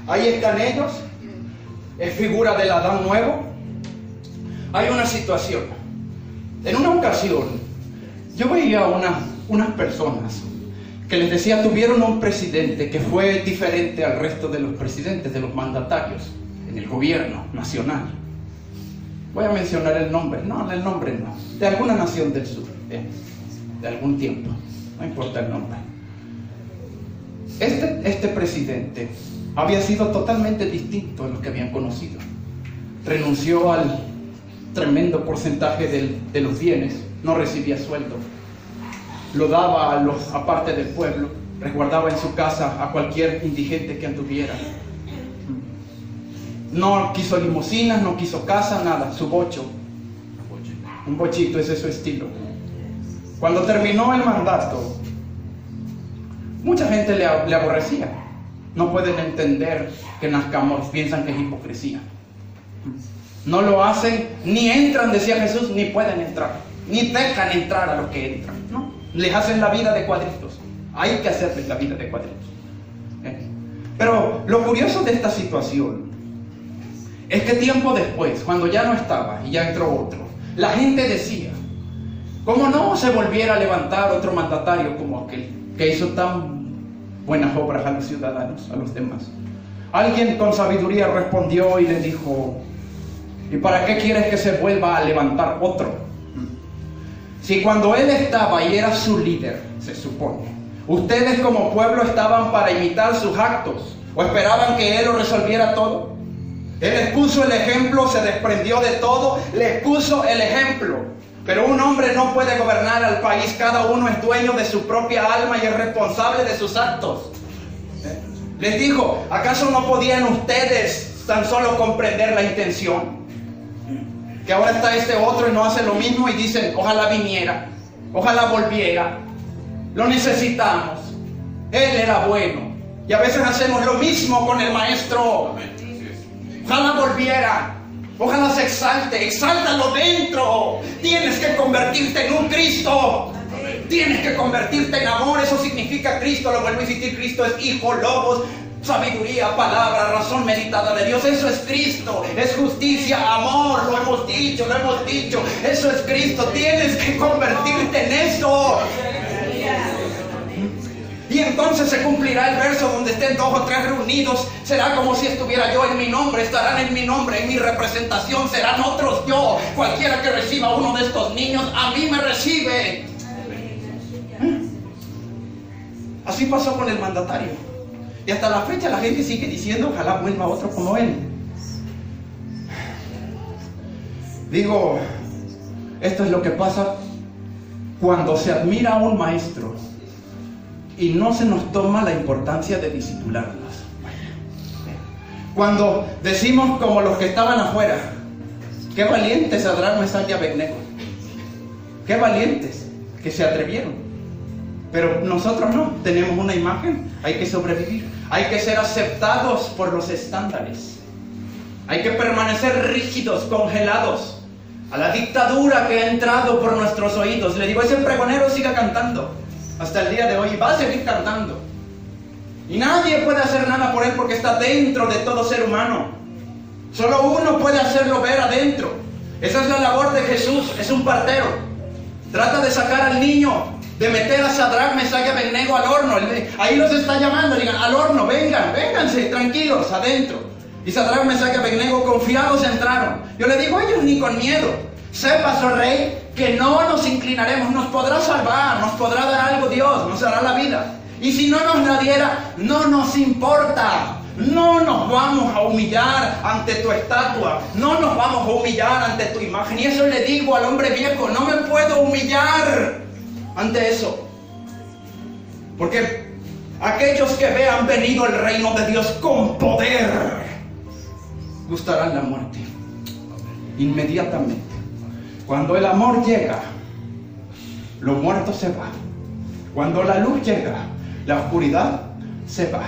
Speaker 2: Ahí están ellos, es figura del Adán nuevo. Hay una situación. En una ocasión, yo veía unas personas que les decía, tuvieron un presidente que fue diferente al resto de los presidentes, de los mandatarios en el gobierno nacional. Voy a mencionar el nombre, no, de alguna nación del sur.
Speaker 1: de algún tiempo, no importa el nombre. Este presidente había sido totalmente distinto a lo que habían conocido. Renunció al tremendo porcentaje de los bienes, no recibía sueldo, lo daba a parte del pueblo, resguardaba en su casa a cualquier indigente que anduviera. No quiso limusinas, no quiso casa, nada, su bocho. Un bochito, ese es su estilo. Cuando terminó el mandato, mucha gente le aborrecía. No pueden entender que nazcamos, piensan que es hipocresía. No lo hacen, ni entran, decía Jesús, ni pueden entrar, ni dejan entrar a los que entran. No, les hacen la vida de cuadritos. Hay que hacerles la vida de cuadritos. Pero lo curioso de esta situación es que tiempo después, cuando ya no estaba y ya entró otro, la gente decía, ¿cómo no se volviera a levantar otro mandatario como aquel que hizo tan buenas obras a los ciudadanos, a los demás? Alguien con sabiduría respondió y le dijo, ¿y para qué quieres que se vuelva a levantar otro? Si cuando él estaba y era su líder, se supone, ustedes como pueblo estaban para imitar sus actos, o esperaban que él lo resolviera todo. Él les puso el ejemplo, se desprendió de todo, les puso el ejemplo. Pero un hombre no puede gobernar al país, cada uno es dueño de su propia alma y es responsable de sus actos. Les dijo, ¿acaso no podían ustedes tan solo comprender la intención? Que ahora está este otro y no hace lo mismo y dicen, ojalá viniera, ojalá volviera, lo necesitamos, él era bueno. Y a veces hacemos lo mismo con el maestro. Ojalá volviera, ojalá se exalte, exáltalo dentro. Tienes que convertirte en un Cristo. Tienes que convertirte en amor, eso significa Cristo. Lo vuelvo a insistir, Cristo es hijo, logos, sabiduría, palabra, razón meditada de Dios. Eso es Cristo, es justicia, amor, lo hemos dicho. Eso es Cristo, tienes que convertirte en eso. Y entonces se cumplirá el verso donde estén 2 o 3 reunidos. Será como si estuviera yo en mi nombre. Estarán en mi nombre, en mi representación. Serán otros yo. Cualquiera que reciba uno de estos niños, a mí me recibe. Así pasó con el mandatario. Y hasta la fecha la gente sigue diciendo, ojalá vuelva otro como él. Digo, esto es lo que pasa cuando se admira a un maestro y no se nos toma la importancia de discipularlos. Cuando decimos como los que estaban afuera, qué valientes Sadrac, Mesach y Abednego, qué valientes que se atrevieron. Pero nosotros no, tenemos una imagen, hay que sobrevivir, hay que ser aceptados por los estándares, hay que permanecer rígidos, congelados a la dictadura que ha entrado por nuestros oídos. Le digo, ese pregonero siga cantando hasta el día de hoy, va a seguir cantando. Y nadie puede hacer nada por él porque está dentro de todo ser humano. Solo uno puede hacerlo ver adentro. Esa es la labor de Jesús, es un partero. Trata de sacar al niño, de meter a Sadrac, Mesach y Abednego al horno. Ahí los está llamando, digan, al horno, vénganse, tranquilos, adentro. Y Sadrac, Mesach y Abednego confiados entraron. Yo le digo a ellos, ni con miedo. Sepas, oh rey, que no nos inclinaremos, nos podrá salvar, nos podrá dar algo Dios, nos dará la vida. Y si no nos la diera, no nos importa. No nos vamos a humillar ante tu estatua, no nos vamos a humillar ante tu imagen. Y eso le digo al hombre viejo, no me puedo humillar ante eso. Porque aquellos que vean venido el reino de Dios con poder, gustarán la muerte inmediatamente. Cuando el amor llega, lo muerto se va. Cuando la luz llega, la oscuridad se va.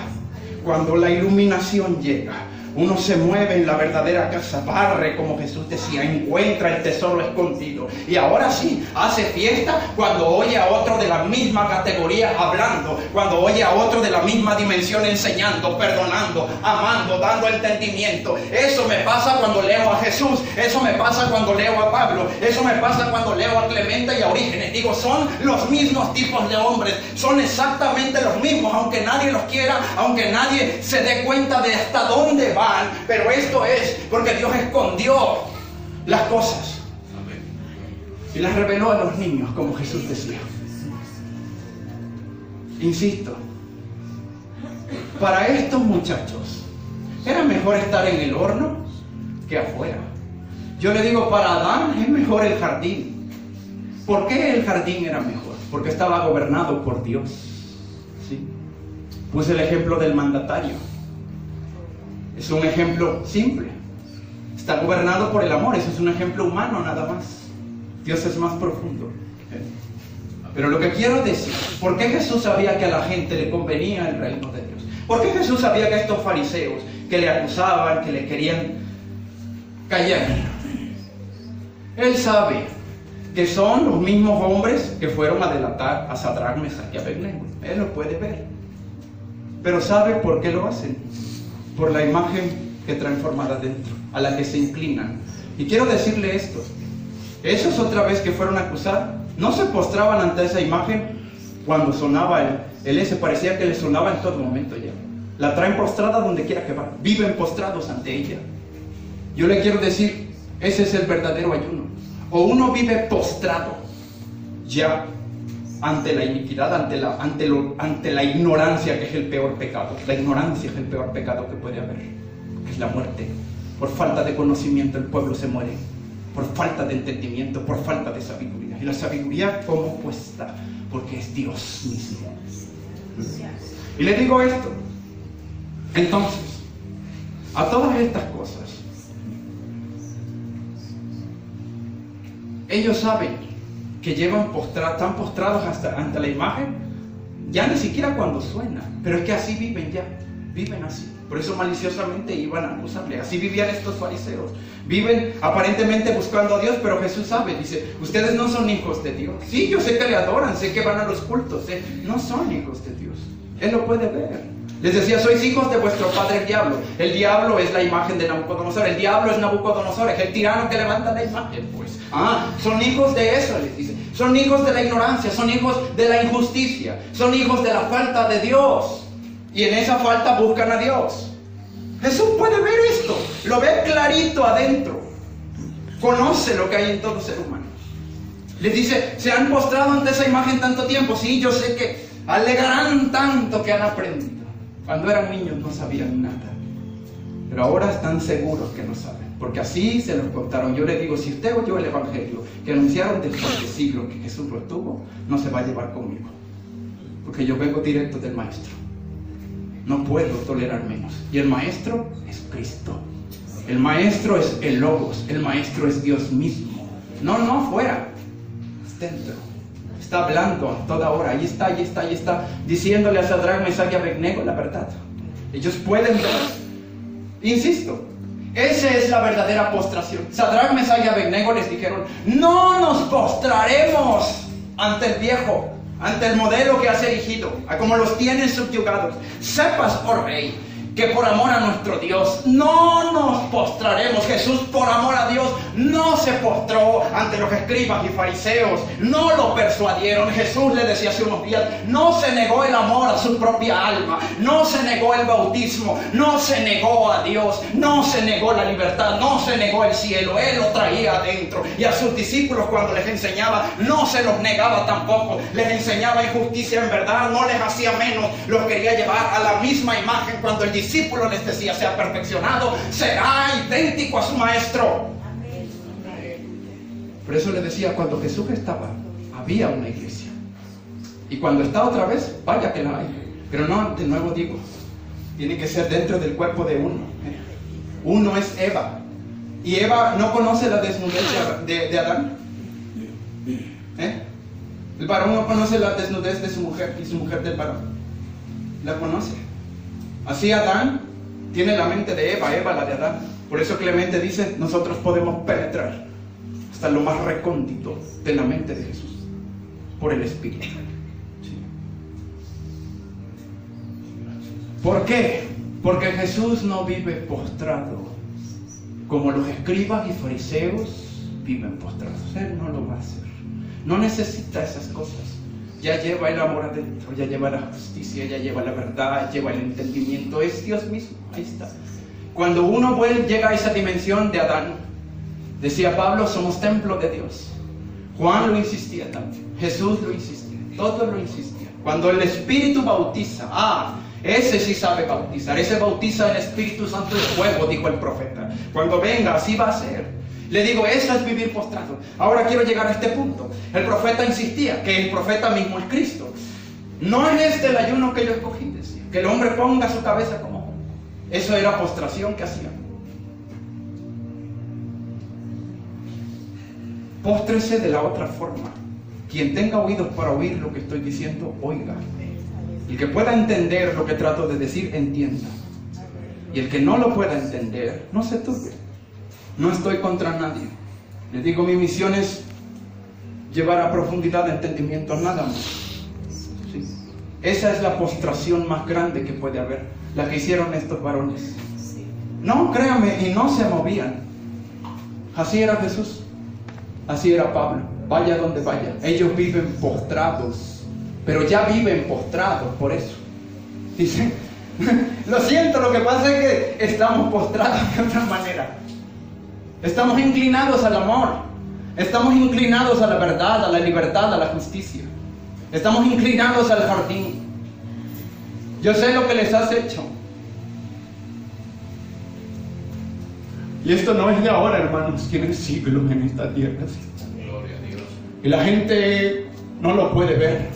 Speaker 1: Cuando la iluminación llega, uno se mueve en la verdadera casa, barre, como Jesús decía, encuentra el tesoro escondido. Y ahora sí, hace fiesta cuando oye a otro de la misma categoría hablando, cuando oye a otro de la misma dimensión enseñando, perdonando, amando, dando entendimiento. Eso me pasa cuando leo a Jesús, eso me pasa cuando leo a Pablo, eso me pasa cuando leo a Clemente y a Orígenes. Digo, son los mismos tipos de hombres, son exactamente los mismos, aunque nadie los quiera, aunque nadie se dé cuenta de hasta dónde va. Pero esto es porque Dios escondió las cosas y las reveló a los niños, como Jesús decía. Insisto, para estos muchachos era mejor estar en el horno que afuera. Yo le digo, para Adán es mejor el jardín. ¿Por qué el jardín era mejor? Porque estaba gobernado por Dios. ¿Sí? Puse el ejemplo del mandatario. Es un ejemplo simple. Está gobernado por el amor. Eso es un ejemplo humano nada más. Dios es más profundo. Pero lo que quiero decir, ¿por qué Jesús sabía que a la gente le convenía el reino de Dios? ¿Por qué Jesús sabía que estos fariseos que le acusaban, que le querían callar? Él sabe que son los mismos hombres que fueron a delatar a Sadrach, Mesach y Abednego. Él lo puede ver. Pero ¿sabe por qué lo hacen? Por la imagen que traen formada dentro, a la que se inclinan. Y quiero decirle esto. Esos otra vez que fueron a acusar, no se postraban ante esa imagen cuando sonaba el ese. Parecía que le sonaba en todo momento ya. La traen postrada donde quiera que va. Viven postrados ante ella. Yo le quiero decir, ese es el verdadero ayuno. O uno vive postrado ya ante la iniquidad, ante la ignorancia, que es el peor pecado. La ignorancia es el peor pecado que puede haber, que es la muerte. Por falta de conocimiento el pueblo se muere. Por falta de entendimiento, por falta de sabiduría. Y la sabiduría, ¿cómo cuesta? Porque es Dios mismo. Y le digo esto. Entonces, a todas estas cosas, ellos saben que están postrados hasta ante la imagen, ya ni siquiera cuando suena, pero es que así viven ya, viven así. Por eso maliciosamente iban a acusarle. Así vivían estos fariseos. Viven aparentemente buscando a Dios, pero Jesús sabe, dice, ustedes no son hijos de Dios. Sí, yo sé que le adoran, sé que van a los cultos, no son hijos de Dios. Él lo puede ver. Les decía, sois hijos de vuestro padre el diablo. El diablo es la imagen de Nabucodonosor. El diablo es Nabucodonosor, es el tirano que levanta la imagen, pues. Son hijos de eso, les dice. Son hijos de la ignorancia, son hijos de la injusticia, son hijos de la falta de Dios. Y en esa falta buscan a Dios. Jesús puede ver esto, lo ve clarito adentro. Conoce lo que hay en todo ser humano. Les dice, se han postrado ante esa imagen tanto tiempo. Sí, yo sé que alegarán tanto que han aprendido. Cuando eran niños no sabían nada. Pero ahora están seguros que no saben. Porque así se los contaron. Yo les digo, si usted oyó el evangelio que anunciaron después de siglos que Jesús lo tuvo, no se va a llevar conmigo. Porque yo vengo directo del Maestro. No puedo tolerar menos. Y el Maestro es Cristo. El Maestro es el Logos. El Maestro es Dios mismo. No afuera. Es dentro. Está hablando a toda hora. Ahí está. Diciéndole a Sadrach, Mesach y Abednego la verdad. Ellos pueden ver. Insisto. Esa es la verdadera postración. Sadrach, Mesach y Abednego les dijeron, no nos postraremos ante el viejo, ante el modelo que has erigido, a como los tienes subyugados. Sepas, oh rey, que por amor a nuestro Dios no nos postraremos. Jesús, por amor a Dios, no se postró ante los escribas y fariseos, no lo persuadieron. Jesús le decía hace unos días, no se negó el amor a su propia alma, no se negó el bautismo, no se negó a Dios, no se negó la libertad, no se negó el cielo. Él lo traía adentro. Y a sus discípulos, cuando les enseñaba, no se los negaba tampoco. Les enseñaba injusticia en verdad, no les hacía menos, los quería llevar a la misma imagen. Cuando el discípulo les decía, sea perfeccionado, será idéntico a su maestro. Por eso le decía, cuando Jesús estaba, había una iglesia. Y cuando está otra vez, vaya que la hay. Pero no, de nuevo digo, tiene que ser dentro del cuerpo de uno. Uno es Eva. Y Eva no conoce la desnudez de Adán. El varón no conoce la desnudez de su mujer y su mujer del varón. La conoce. Así Adán tiene la mente de Eva la de Adán. Por eso Clemente dice, nosotros podemos penetrar hasta lo más recóndito de la mente de Jesús, por el Espíritu. ¿Sí? ¿Por qué? Porque Jesús no vive postrado como los escribas y fariseos viven postrados. Él no lo va a hacer. No necesita esas cosas. Ya lleva el amor adentro, ya lleva la justicia, ya lleva la verdad, lleva el entendimiento. Es Dios mismo, ahí está. Cuando uno llega a esa dimensión de Adán, decía Pablo, somos templo de Dios. Juan lo insistía también, Jesús lo insistía, todos lo insistían. Cuando el Espíritu bautiza, ese sí sabe bautizar, ese bautiza el Espíritu Santo de fuego, dijo el profeta. Cuando venga, así va a ser. Le digo, eso es vivir postrado. Ahora quiero llegar a este punto. El profeta insistía que el profeta mismo es Cristo. No es el ayuno que yo escogí, decía, que el hombre ponga su cabeza como junco. Eso era postración que hacía. Póstrese de la otra forma. Quien tenga oídos para oír lo que estoy diciendo, oiga. El que pueda entender lo que trato de decir, entienda. Y el que no lo pueda entender, no se turbe. No estoy contra nadie. Les digo, mi misión es llevar a profundidad de entendimiento, nada más. ¿Sí? Esa es la postración más grande que puede haber, la que hicieron estos varones. No, créame, y no se movían. Así era Jesús, así era Pablo. Vaya donde vaya, ellos viven postrados, pero ya viven postrados por eso. Dicen, lo siento, lo que pasa es que estamos postrados de otra manera. Estamos inclinados al amor, estamos inclinados a la verdad, a la libertad, a la justicia. Estamos inclinados al jardín. Yo sé lo que les has hecho. Y esto no es de ahora, hermanos, tienen siglos en esta tierra.
Speaker 3: Gloria a Dios.
Speaker 1: Y la gente no lo puede ver.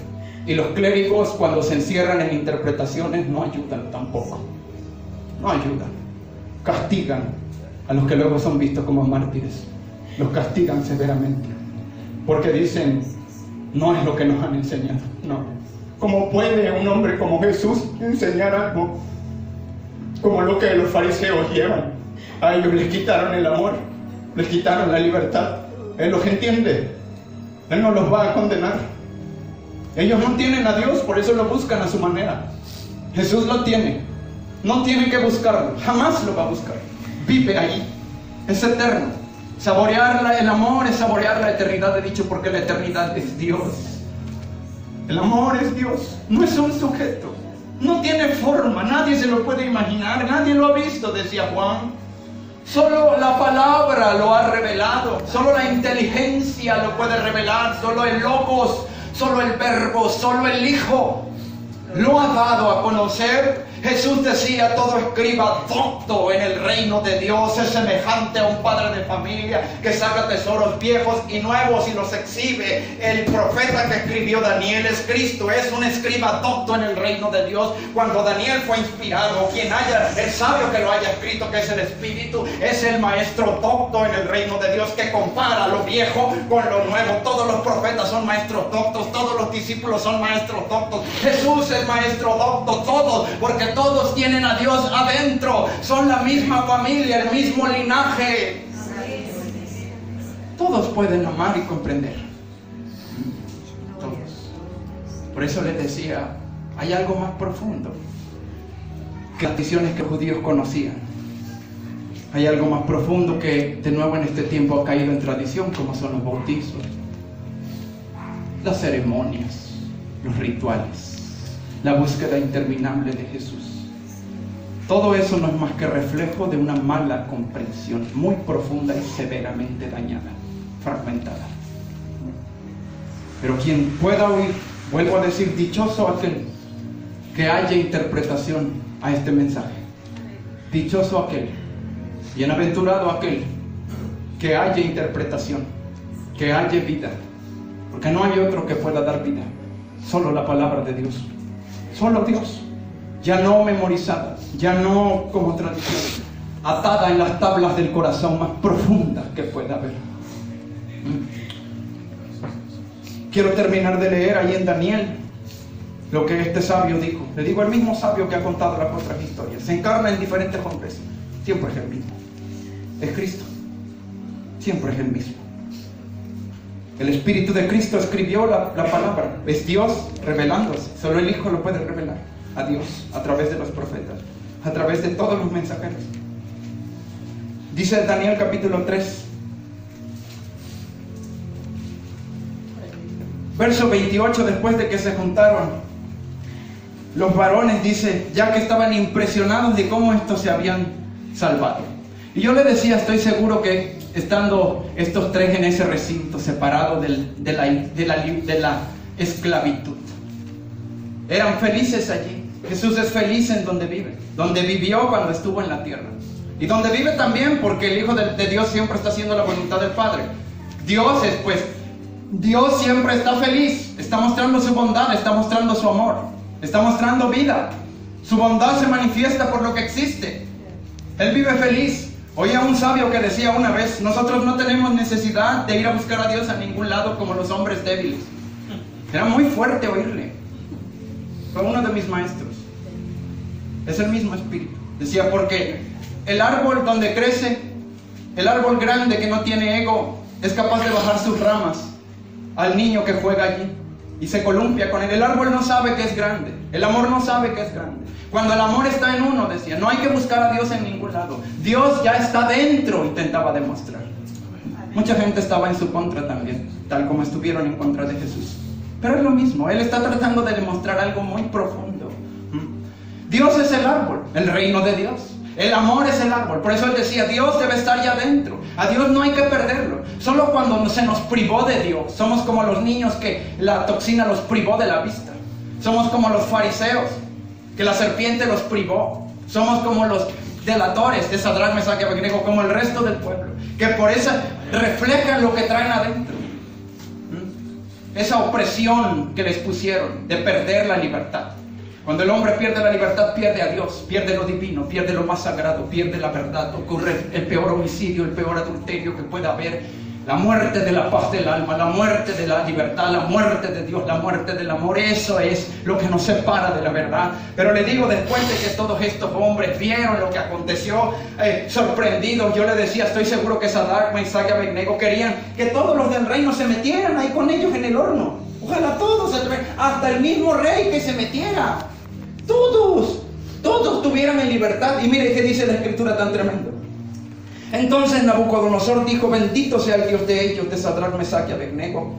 Speaker 1: Y los clérigos, cuando se encierran en interpretaciones, no ayudan tampoco. No ayudan. Castigan a los que luego son vistos como mártires. Los castigan severamente. Porque dicen, no es lo que nos han enseñado. No. ¿Cómo puede un hombre como Jesús enseñar algo como lo que los fariseos llevan? A ellos les quitaron el amor, les quitaron la libertad. Él los entiende. Él no los va a condenar. Ellos no tienen a Dios, por eso lo buscan a su manera. Jesús lo tiene. No tiene que buscarlo, jamás lo va a buscar. Vive ahí, es eterno. Saborear el amor es saborear la eternidad, he dicho, porque la eternidad es Dios. El amor es Dios, no es un sujeto. No tiene forma, nadie se lo puede imaginar, nadie lo ha visto, decía Juan. Solo la palabra lo ha revelado, solo la inteligencia lo puede revelar, solo el logos, solo el verbo, solo el Hijo lo ha dado a conocer. Jesús decía, todo escriba docto en el reino de Dios es semejante a un padre de familia que saca tesoros viejos y nuevos y los exhibe. El profeta que escribió Daniel es Cristo, es un escriba docto en el reino de Dios. Cuando Daniel fue inspirado, quien haya, el sabio que lo haya escrito, que es el Espíritu, es el maestro docto en el reino de Dios que compara lo viejo con lo nuevo. Todos los profetas son maestros doctos, todos los discípulos son maestros doctos. Jesús es maestro docto, todos, porque todos tienen a Dios adentro, son la misma familia, el mismo linaje. Todos pueden amar y comprender. Todos. Por eso les decía, hay algo más profundo que las tradiciones que los judíos conocían. Hay algo más profundo que de nuevo en este tiempo ha caído en tradición, como son los bautizos, las ceremonias, los rituales, la búsqueda interminable de Jesús. Todo eso no es más que reflejo de una mala comprensión muy profunda y severamente dañada, fragmentada. Pero quien pueda oír, vuelvo a decir, dichoso aquel que haya interpretación a este mensaje. Dichoso aquel, bienaventurado aquel que haya interpretación, que haya vida. Porque no hay otro que pueda dar vida, solo la palabra de Dios. Solo Dios, ya no memorizada, ya no como tradición, atada en las tablas del corazón más profundas que pueda haber. Quiero terminar de leer ahí en Daniel lo que este sabio dijo. Le digo, el mismo sabio que ha contado las otras historias. Se encarna en diferentes hombres, siempre es el mismo. Es Cristo, siempre es el mismo. El Espíritu de Cristo escribió la palabra. Es Dios revelándose. Solo el Hijo lo puede revelar a Dios a través de los profetas, a través de todos los mensajeros. Dice Daniel capítulo 3, verso 28, después de que se juntaron los varones, dice, ya que estaban impresionados de cómo estos se habían salvado. Y yo le decía, estoy seguro que estando estos tres en ese recinto, separados de la esclavitud, Eran felices allí. Jesús es feliz en donde vive, donde vivió cuando estuvo en la tierra. Y donde vive también, porque el Hijo de Dios siempre está haciendo la voluntad del Padre. Dios siempre está feliz, está mostrando su bondad, está mostrando su amor, está mostrando vida. Su bondad se manifiesta por lo que existe. Él vive feliz. Oía un sabio que decía una vez: nosotros no tenemos necesidad de ir a buscar a Dios a ningún lado como los hombres débiles. Era muy fuerte oírle. Fue uno de mis maestros. Es el mismo espíritu. Decía, porque el árbol donde crece, el árbol grande que no tiene ego, es capaz de bajar sus ramas al niño que juega allí y se columpia con él. El árbol no sabe que es grande, el amor no sabe que es grande. Cuando el amor está en uno, decía, no hay que buscar a Dios en ningún lado. Dios ya está dentro, intentaba demostrar. Mucha gente estaba en su contra también, tal como estuvieron en contra de Jesús. Pero es lo mismo, Él está tratando de demostrar algo muy profundo. Dios es el árbol, el reino de Dios. El amor es el árbol. Por eso Él decía, Dios debe estar ya dentro. A Dios no hay que perderlo. Solo cuando se nos privó de Dios. Somos como los niños que la toxina los privó de la vista. Somos como los fariseos, que la serpiente los privó. Somos como los delatores de Sadrach, Mesach y Abednego, como el resto del pueblo, que por eso reflejan lo que traen adentro. Esa opresión que les pusieron de perder la libertad. Cuando el hombre pierde la libertad, pierde a Dios, pierde lo divino, pierde lo más sagrado, pierde la verdad. Ocurre el peor homicidio, el peor adulterio que pueda haber. La muerte de la paz del alma, la muerte de la libertad, la muerte de Dios, la muerte del amor. Eso es lo que nos separa de la verdad. Pero le digo, después de que todos estos hombres vieron lo que aconteció, sorprendidos, yo le decía, estoy seguro que Sadrach, Mesach y Abednego querían que todos los del reino se metieran ahí con ellos en el horno. Ojalá todos, hasta el mismo rey que se metiera. Todos tuvieran en libertad. Y mire qué dice la escritura tan tremendo. Entonces Nabucodonosor dijo, bendito sea el Dios de ellos, de Sadrach, Mesach y Abednego,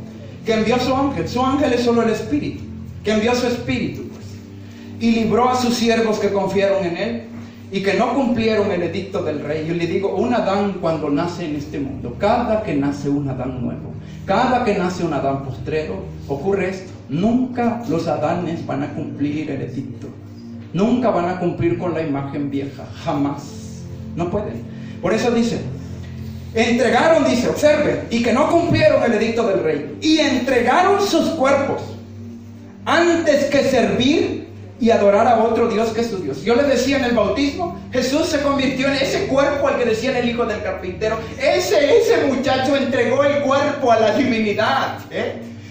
Speaker 1: que envió a su ángel. Su ángel es solo el espíritu, que envió a su espíritu, pues, y libró a sus siervos que confiaron en él y que no cumplieron el edicto del rey. Yo le digo, un Adán cuando nace en este mundo, cada que nace un Adán nuevo, cada que nace un Adán postrero, ocurre esto. Nunca los Adanes van a cumplir el edicto. Nunca van a cumplir con la imagen vieja. Jamás. No pueden. Por eso dice, entregaron, dice, observen, y que no cumplieron el edicto del rey. Y entregaron sus cuerpos antes que servir y adorar a otro Dios que es su Dios. Yo les decía en el bautismo, Jesús se convirtió en ese cuerpo al que decían el hijo del carpintero. Ese muchacho entregó el cuerpo a la divinidad.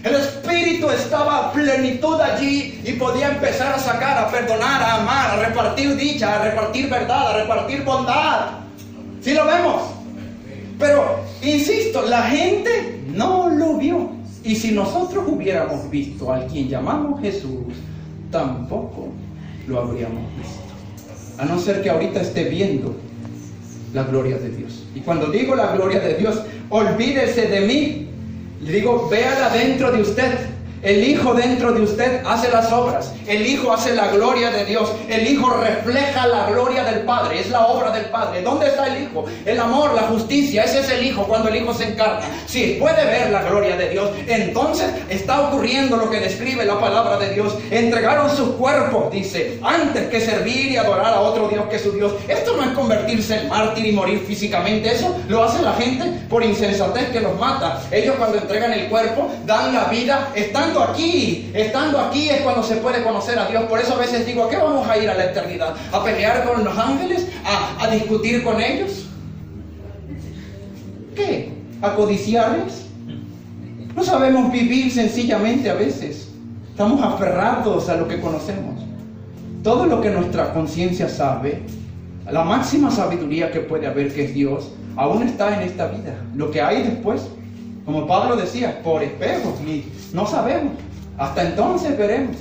Speaker 1: El espíritu estaba a plenitud allí y podía empezar a sacar, a perdonar, a amar, a repartir dicha, a repartir verdad, a repartir bondad. ¿Sí lo vemos? Pero, insisto, la gente no lo vio. Y si nosotros hubiéramos visto al quien llamamos Jesús, tampoco lo habríamos visto. A no ser que ahorita esté viendo la gloria de Dios. Y cuando digo la gloria de Dios, olvídese de mí. Le digo, véala dentro de usted. El Hijo dentro de usted hace las obras. El Hijo hace la gloria de Dios. El Hijo refleja la gloria del Padre. Es la obra del Padre. ¿Dónde está el Hijo? El amor, la justicia. Ese es el Hijo cuando el Hijo se encarna. Si puede ver la gloria de Dios, entonces está ocurriendo lo que describe la palabra de Dios. Entregaron sus cuerpos, dice, antes que servir y adorar a otro Dios que su Dios. Esto no es convertirse en mártir y morir físicamente. Eso lo hace la gente por insensatez que los mata. Ellos cuando entregan el cuerpo, dan la vida, estando aquí es cuando se puede conocer a Dios. Por eso a veces digo, ¿a qué vamos a ir a la eternidad? ¿A pelear con los ángeles? ¿A discutir con ellos? ¿Qué? ¿A codiciarles? No sabemos vivir sencillamente a veces. Estamos aferrados a lo que conocemos. Todo lo que nuestra conciencia sabe, la máxima sabiduría que puede haber, que es Dios, aún está en esta vida. Lo que hay después, como Pablo decía, por espejo, no sabemos. Hasta entonces veremos.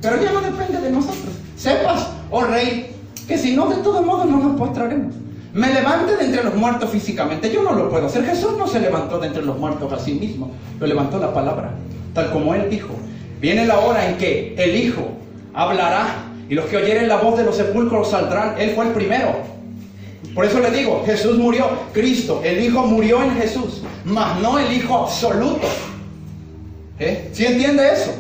Speaker 1: Pero ya no depende de nosotros. Sepas, oh rey, que si no, de todos modos no nos postraremos. Me levante de entre los muertos físicamente. Yo no lo puedo hacer. Jesús no se levantó de entre los muertos a sí mismo. Lo levantó la palabra. Tal como Él dijo. Viene la hora en que el Hijo hablará. Y los que oyeren la voz de los sepulcros saldrán. Él fue el primero. Por eso le digo, Jesús murió, Cristo, el Hijo murió en Jesús, mas no el Hijo absoluto. ¿Sí entiende eso?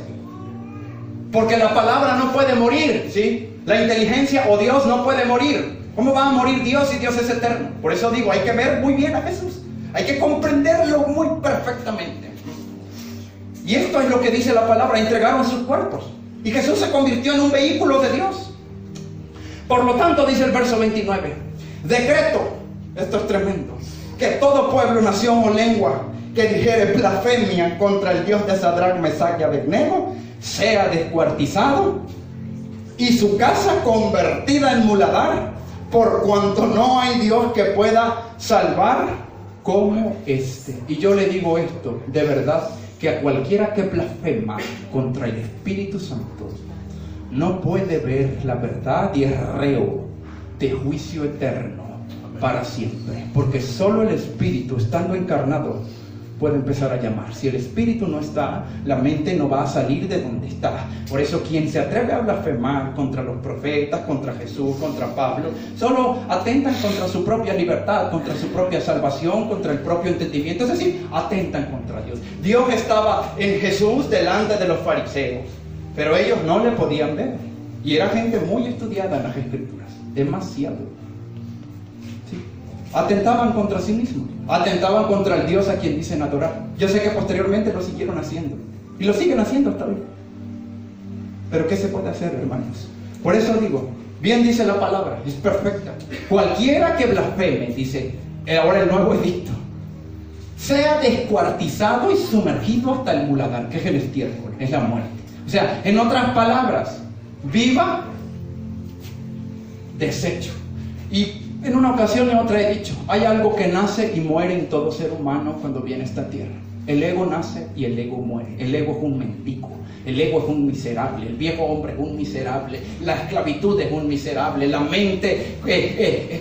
Speaker 1: Porque la palabra no puede morir, ¿sí? La inteligencia o Dios no puede morir. ¿Cómo va a morir Dios si Dios es eterno? Por eso digo, hay que ver muy bien a Jesús. Hay que comprenderlo muy perfectamente. Y esto es lo que dice la palabra, entregaron sus cuerpos. Y Jesús se convirtió en un vehículo de Dios. Por lo tanto, dice el verso 29, decreto, esto es tremendo, que todo pueblo, nación o lengua que dijere blasfemia contra el Dios de Sadrach, Mesach y Abednego, sea descuartizado y su casa convertida en muladar, por cuanto no hay Dios que pueda salvar como este. Y yo le digo esto, de verdad, que a cualquiera que blasfema contra el Espíritu Santo no puede ver la verdad y es reo de juicio eterno para siempre, porque solo el Espíritu, estando encarnado, puede empezar a llamar. Si el Espíritu no está, la mente no va a salir de donde está. Por eso quien se atreve a blasfemar contra los profetas, contra Jesús, contra Pablo, solo atentan contra su propia libertad, contra su propia salvación, contra el propio entendimiento, es decir, atentan contra Dios. Dios estaba en Jesús delante de los fariseos, pero ellos no le podían ver, y era gente muy estudiada en las Escrituras, demasiado. Atentaban contra sí mismos, atentaban contra el Dios a quien dicen adorar. Yo sé que posteriormente lo siguieron haciendo y lo siguen haciendo hasta hoy. Pero ¿qué se puede hacer, hermanos? Por eso digo, bien dice la palabra, es perfecta. Cualquiera que blasfeme, dice ahora el nuevo edicto, sea descuartizado y sumergido hasta el muladar, que es el estiércol, es la muerte. O sea, en otras palabras, viva desecho. Y en una ocasión y otra he dicho, hay algo que nace y muere en todo ser humano cuando viene a esta tierra. El ego nace y el ego muere. El ego es un mendigo, el ego es un miserable, el viejo hombre es un miserable, la esclavitud es un miserable, la mente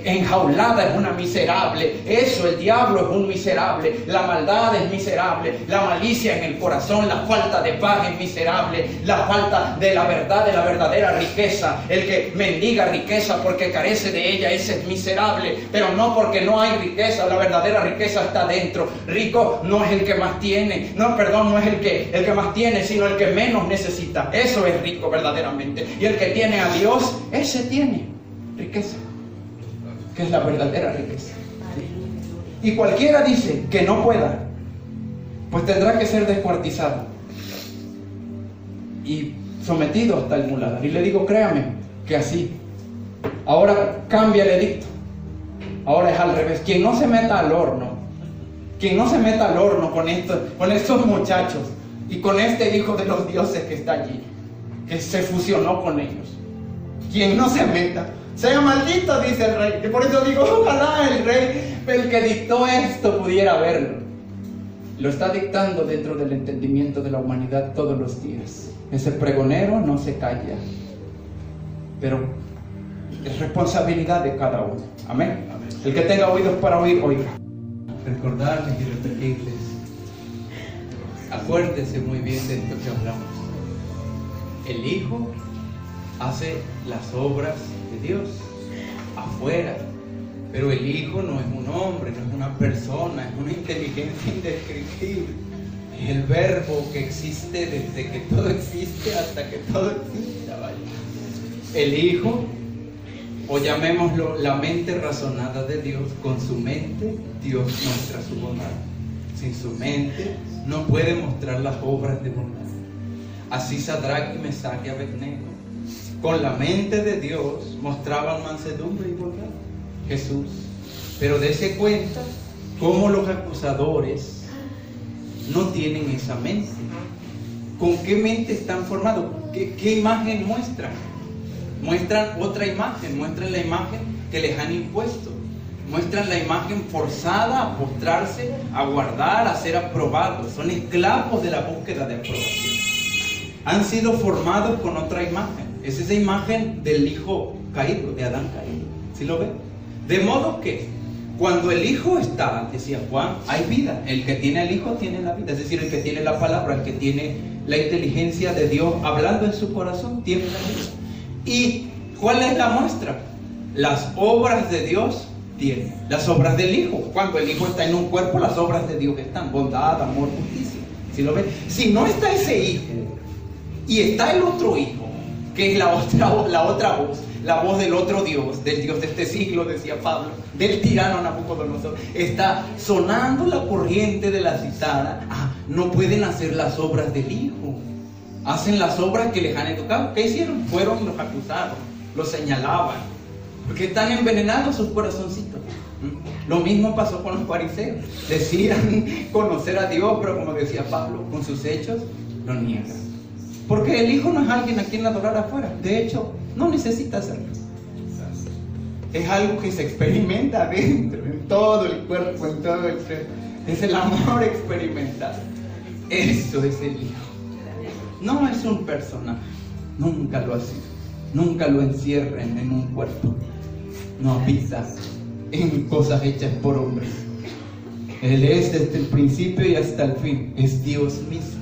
Speaker 1: enjaulada es una miserable, eso, el diablo es un miserable, la maldad es miserable, la malicia en el corazón, la falta de paz es miserable, la falta de la verdad, de la verdadera riqueza, el que mendiga riqueza porque carece de ella, ese es miserable, pero no porque no hay riqueza, la verdadera riqueza está dentro. Rico no es el que más tiene, no es el que más tiene, sino el que menos necesita. Eso es rico verdaderamente. Y el que tiene a Dios, ese tiene riqueza, que es la verdadera riqueza. Y cualquiera dice que no pueda, pues tendrá que ser descuartizado y sometido hasta el muladar. Y le digo, créame que así. Ahora cambia el edicto. Ahora es al revés. Quien no se meta al horno con estos muchachos y con este hijo de los dioses que está allí, que se fusionó con ellos, quien no se meta, sea maldito, dice el rey. Y por eso digo, ojalá el rey, el que dictó esto, pudiera verlo. Lo está dictando dentro del entendimiento de la humanidad todos los días. Ese pregonero no se calla, pero es responsabilidad de cada uno. Amén. El que tenga oídos para oír, oiga.
Speaker 3: Recordarles y repetirles, acuérdense muy bien de esto que hablamos. El Hijo hace las obras de Dios afuera, pero el Hijo no es un hombre, no es una persona, es una inteligencia indescriptible. Es el verbo que existe desde que todo existe hasta que todo exista, vaya. El Hijo, o llamémoslo la mente razonada de Dios, con su mente Dios muestra su bondad. Sin su mente no puede mostrar las obras de bondad. Así Sadrach y Mesach y Abednego, con la mente de Dios, mostraban mansedumbre y bondad. Jesús. Pero dése cuenta cómo los acusadores no tienen esa mente. ¿Con qué mente están formados? ¿Qué imagen muestran? Muestran otra imagen, muestran la imagen que les han impuesto, muestran la imagen forzada a postrarse, a guardar, a ser aprobados. Son esclavos de la búsqueda de aprobación. Han sido formados con otra imagen. Es esa imagen del hijo caído, de Adán caído. ¿Sí lo ven? De modo que cuando el Hijo está, decía Juan, hay vida. El que tiene al Hijo tiene la vida. Es decir, el que tiene la palabra, el que tiene la inteligencia de Dios hablando en su corazón, tiene la vida. ¿Y cuál es la muestra? Las obras de Dios tiene. Las obras del Hijo. Cuando el Hijo está en un cuerpo, las obras de Dios están. Bondad, amor, justicia. ¿Sí lo ven? Si no está ese Hijo,
Speaker 1: Y está el otro hijo, que es la otra voz, la voz del otro Dios, del Dios de este siglo, decía Pablo, del tirano Nabucodonosor. Está sonando la corriente de la citara. No pueden hacer las obras del hijo. Hacen las obras que les han educado. ¿Qué hicieron? Fueron y los acusaron, los señalaban, porque están envenenados sus corazoncitos. Lo mismo pasó con los fariseos. Decían conocer a Dios, pero como decía Pablo, con sus hechos lo niegan. Porque el hijo no es alguien a quien adorar afuera. De hecho, no necesita hacerlo. Es algo que se experimenta adentro, en todo el cuerpo, en todo el ser. Es el amor experimentado. Eso es el hijo. No es un personaje. Nunca lo ha sido. Nunca lo encierren en un cuerpo. No habita en cosas hechas por hombres. Él es desde el principio y hasta el fin. Es Dios mismo.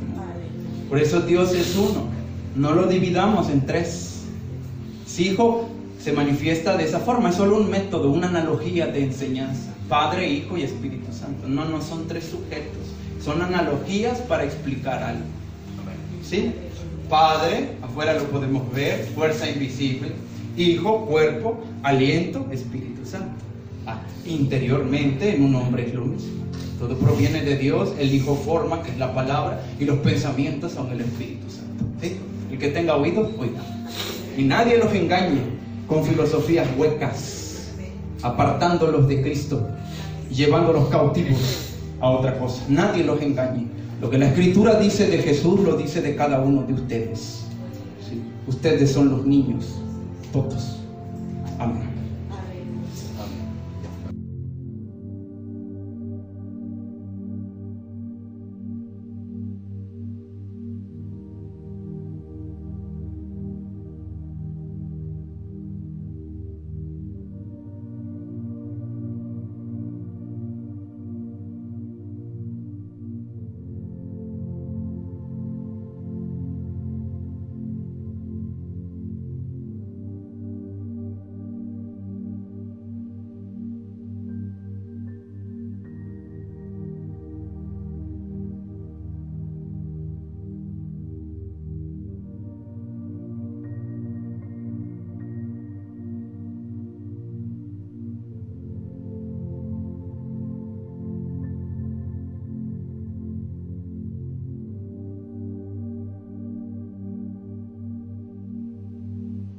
Speaker 1: Por eso Dios es uno. No lo dividamos en tres. Si hijo se manifiesta de esa forma, es solo un método, una analogía de enseñanza. Padre, Hijo y Espíritu Santo. No son tres sujetos. Son analogías para explicar algo. ¿Sí? Padre, afuera lo podemos ver, fuerza invisible. Hijo, cuerpo, aliento, Espíritu Santo. Interiormente en un hombre es lo mismo. Todo proviene de Dios, el Hijo forma, que es la palabra, y los pensamientos son el Espíritu Santo. ¿Sí? El que tenga oídos, oiga. Y nadie los engañe con filosofías huecas, apartándolos de Cristo, llevándolos cautivos a otra cosa. Nadie los engañe. Lo que la Escritura dice de Jesús, lo dice de cada uno de ustedes. ¿Sí? Ustedes son los niños, todos.